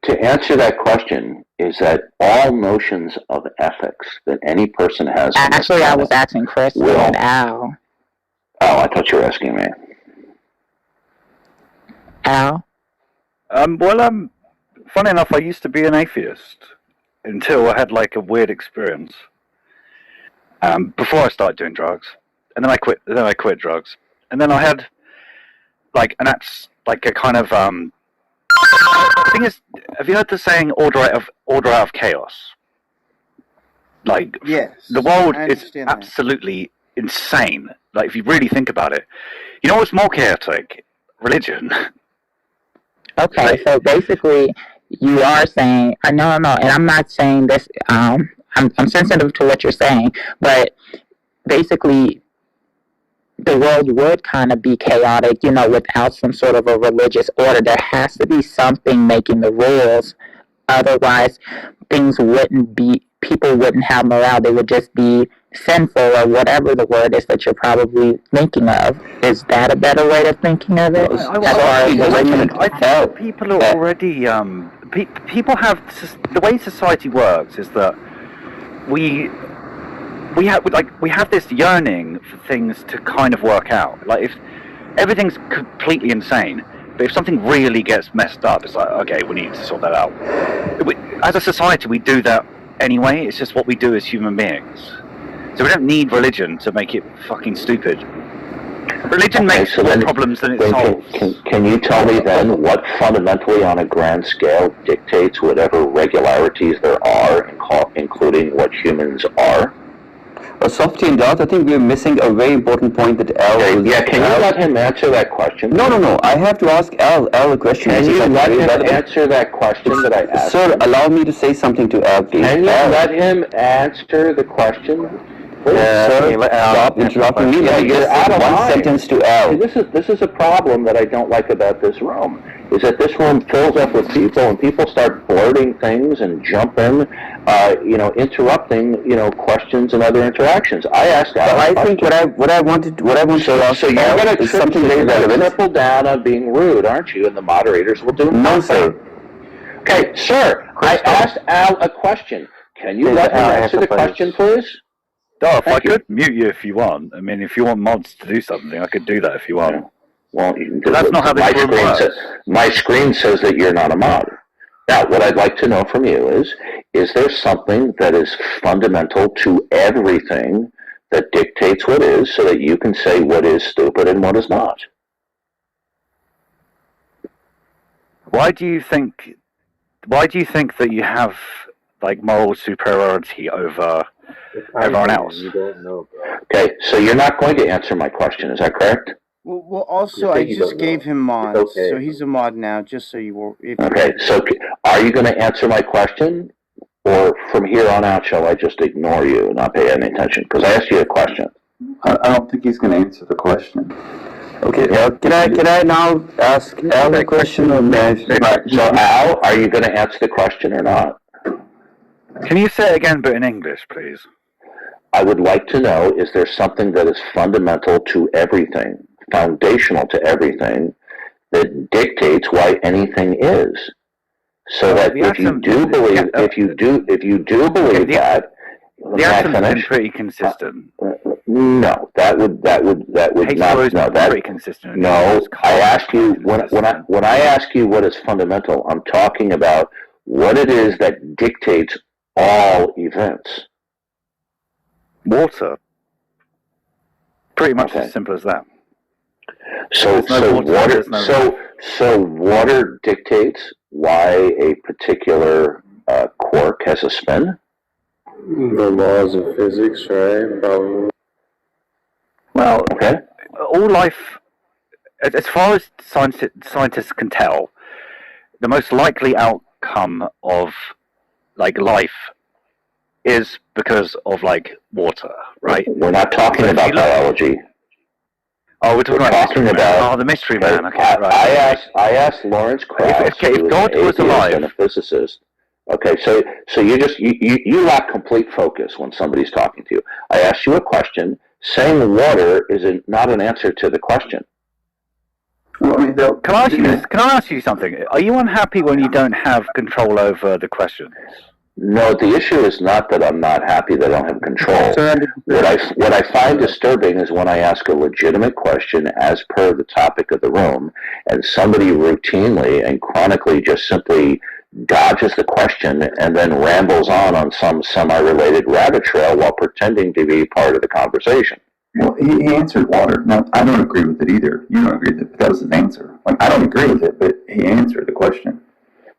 To answer that question is that all notions of ethics that any person has. Actually, I was asking Crystal and Al. Oh, I thought you were asking me. Al? Funny enough, I used to be an atheist until I had like a weird experience. Before I started doing drugs, and then I quit. Then I quit drugs, and then I had like a kind of The thing is, have you heard the saying "order out of chaos"? Like, yes, the world is absolutely insane. Like, if you really think about it, you know what's more chaotic? Religion. Okay, so basically, you are saying, no, and I'm not saying this. I'm sensitive to what you're saying, but basically, the world would kind of be chaotic, without some sort of a religious order. There has to be something making the rules. Otherwise, things wouldn't be. People wouldn't have morale. They would just be sinful, or whatever the word is that you're probably thinking of. Is that a better way of thinking of it? I think people are already. People have the way society works is that we have this yearning for things to kind of work out. Like, if everything's completely insane, but if something really gets messed up, it's like, okay, we need to sort that out. As a society, we do that anyway. It's just what we do as human beings. So we don't need religion to make it fucking stupid. Religion makes more problems than it solves. Can you tell me then what fundamentally on a grand scale dictates whatever regularities there are, including what humans are? Softy and Darth, I think we're missing a very important point that Al was... Yeah, can you let him answer that question? No. I have to ask Al a question. Can you let him answer that question that I asked? Sir, allow me to say something to Al, please. Can you let him answer the question? Sir, stop interrupting me. Let me just say one sentence to Al. This is a problem that I don't like about this room. is that this room fills up with people, and people start blurting things and jump in, interrupting, questions and other interactions. I asked Al. I think what I wanted to ask So you're going to something very relevant. triple down on being rude, aren't you? And the moderators will do No, nothing. sir. Okay, sir, I asked Al a question. Can you let him answer the question, please? Oh, if I could mute you if you want. I mean, if you want mods to do something, I could do that if you want. Well, that's not how this room works. My screen says that you're not a mod. Now, what I'd like to know from you is there something that is fundamental to everything that dictates what is, so that you can say what is stupid and what is not? Why do you think that you have like moral superiority over everyone else? You don't know, bro. Okay, so you're not going to answer my question, is that correct? Well, also, I just gave him mods, so he's a mod now, just so you were... Okay, so are you going to answer my question? Or from here on out, shall I just ignore you and not pay any attention? Because I asked you a question. I don't think he's going to answer the question. Okay, can I now ask Al a question? Or so Al, are you going to answer the question or not? Can you say it again, but in English, please? I would like to know, is there something that is fundamental to everything, foundational to everything, that dictates why anything is? So that if you do believe that, the atom's been pretty consistent. No, that would not. No, that's pretty consistent. No, I ask you when I ask you what is fundamental, I'm talking about what it is that dictates all events. Water. Pretty much as simple as that. So water dictates why a particular quark has a spin? The laws of physics, right? Probably. Well, okay. All life, as far as scientists can tell, the most likely outcome of like life is because of like water, right? We're not talking about biology. Oh, we're talking about the mystery man. Okay, right. I asked Lawrence Krauss, if God was alive and a physicist. Okay, so you lack complete focus when somebody's talking to you. I asked you a question. Saying water is not an answer to the question. Well, I mean, can I ask you something? Are you unhappy when you don't have control over the questions? No, the issue is not that I'm not happy that I don't have control. What I find disturbing is when I ask a legitimate question as per the topic of the room, and somebody routinely and chronically just simply dodges the question and then rambles on some semi-related rabbit trail while pretending to be part of the conversation. Well, he answered water. Now, I don't agree with it either. You don't agree with it, but that was his answer. Like, I don't agree with it, but he answered the question.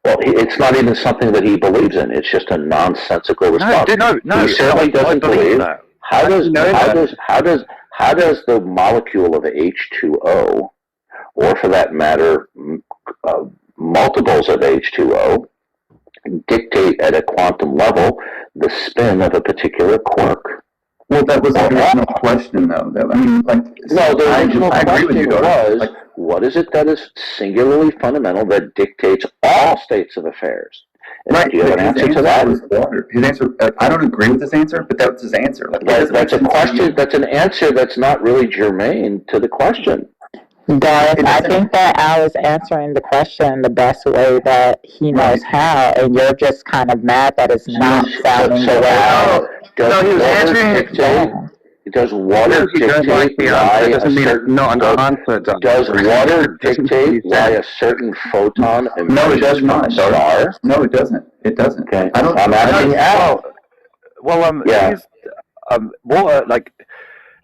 Well, it's not even something that he believes in. It's just a nonsensical response. No, he certainly doesn't believe. That. How does the molecule of H2O, or for that matter, multiples of H2O, dictate at a quantum level the spin of a particular quark? Well, that was the original question, though. The original question was, what is it that is singularly fundamental that dictates all states of affairs? Right. Do you have an answer to that? Was water. His answer. I don't agree with this answer, but that's his answer. That's a question. That's an answer that's not really germane to the question. Doris, I think that Al is answering the question the best way that he knows how, and you're just kind of mad that it's not sounding the way. Does water dictate why a certain photon emerges from a star? No, it doesn't. It doesn't. Okay. I'm asking Al. Well, water, like,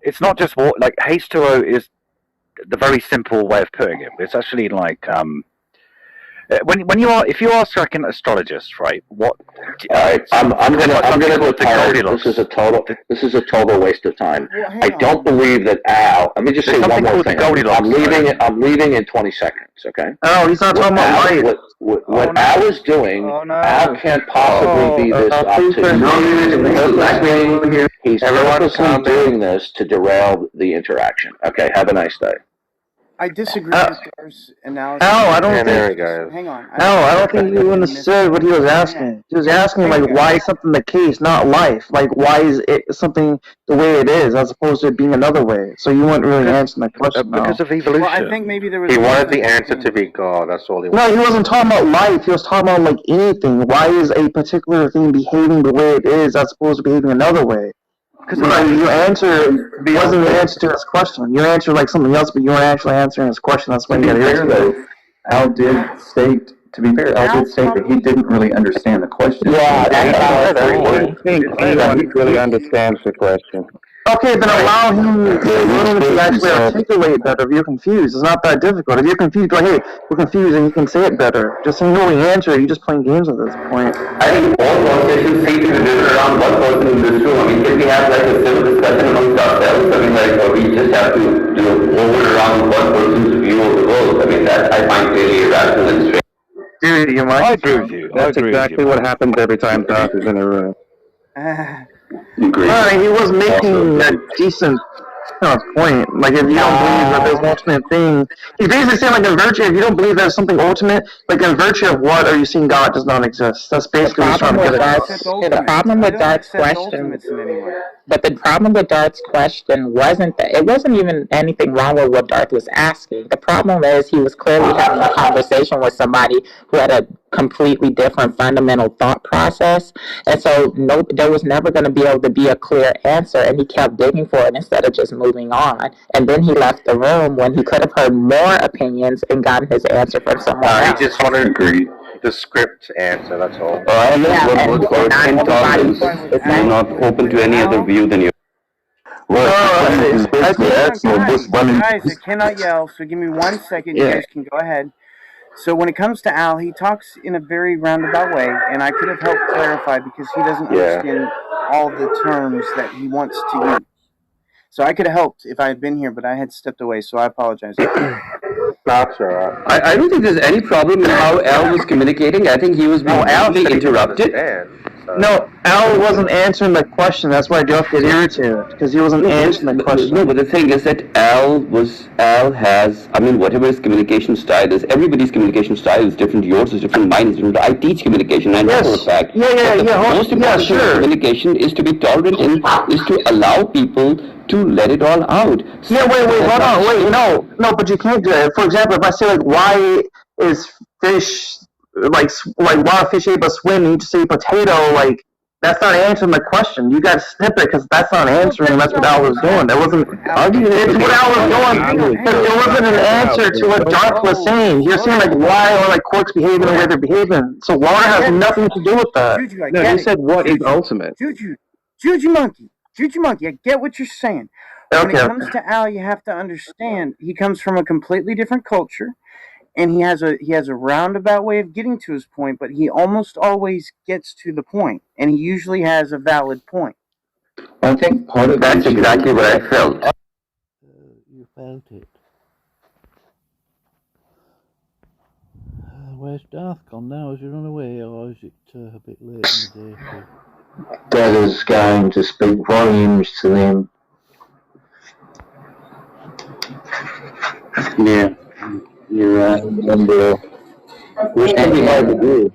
it's not just water. Like, H2O is the very simple way of putting it. It's actually like if you ask like an astrologist, right? What? I'm gonna go tired. This is a total waste of time. Well, I don't believe that Al. Let me just say one more thing. I'm leaving in 20 seconds. Okay. Oh, he's not talking about life. What Al is doing, Al can't possibly be this obtuse. He's purposely doing this to derail the interaction. Okay. Have a nice day. I disagree with Dar's analysis. No, I don't there think. he goes. Hang on. No, I don't think you understood what he was asking. He was asking like, why is something the case, not life? Like, why is it something the way it is, as opposed to it being another way? So you weren't really answering that question. Because no. of evolution. Well, I think maybe there was. He wanted the answer to be God. That's all he No, wanted. he wasn't talking about life. He was talking about like anything. Why is a particular thing behaving the way it is, as opposed to behaving another way? Because your answer wasn't the answer to his question. Your answer like something else, but you weren't actually answering his question. That's why you got irritated. Al did state, to be fair, Al did state that he didn't really understand the question. Yeah, that's I what I don't think anyone really understands the question. Okay, then allow him to actually articulate better if you're confused. It's not that difficult. If you're confused, go, hey, we're confused, and you can say it better. Just saying no answer, you're just playing games at this point. I think all conversations seem to be driven around one person in this room. I mean, can we have like a civil discussion amongst ourselves? I mean, like, or we just have to, orbit around one person's view of the world. I mean, that I find really irrational and strange. Dude, you might. I agree with you. That's exactly what happens every time Doc is in a room. No, he was making a decent point. Like, if you don't believe that there's an ultimate thing, he's basically saying, like, in virtue, if you don't believe there's something ultimate, like, in virtue of what are you seeing God does not exist? That's basically what he's trying to get across. The problem with Dart's question, but the problem with Dart's question wasn't that it wasn't even anything wrong with what Dart was asking. The problem is he was clearly having a conversation with somebody who had a completely different fundamental thought process, and so there was never going to be able to be a clear answer, and he kept digging for it instead of just moving on. And then he left the room when he could have heard more opinions and gotten his answer from someone else. He just wanted the script answer, that's all. Intolerance is not open to any other view than yours. Guys, I cannot yell, so give me 1 second. You guys can go ahead. So when it comes to Al, he talks in a very roundabout way, and I could have helped clarify because he doesn't understand all the terms that he wants to use. So I could have helped if I had been here, but I had stepped away, so I apologize. I don't think there's any problem in how Al was communicating. I think he was being interrupted. No, Al wasn't answering the question. That's why Jeff get irritated, because he wasn't answering the question. No, but the thing is that whatever his communication style is, everybody's communication style is different. Yours is different, mine is different. I teach communication, I know for a fact. The most important thing in communication is to be tolerant and is to allow people to let it all out. No, but you can't do it. For example, if I say, like, why is fish, like why are fish able to swim, and you just say potato, like, that's not answering the question. You got to snip it, because that's not answering, and that's what Al was doing. That wasn't, it's what Al was doing. It wasn't an answer to what Dark was saying. You're saying, like, why are, like, quarks behaving the way they're behaving? So water has nothing to do with that. No, you said what is ultimate? Juju monkey, I get what you're saying. When it comes to Al, you have to understand he comes from a completely different culture, and he has a roundabout way of getting to his point, but he almost always gets to the point, and he usually has a valid point. I think part of that's exactly what I felt. You felt it. Where's Darth gone now? Has he run away, or is it a bit late in the day? That is going to speak volumes to them. Yeah, you're right. And we're still hard to do.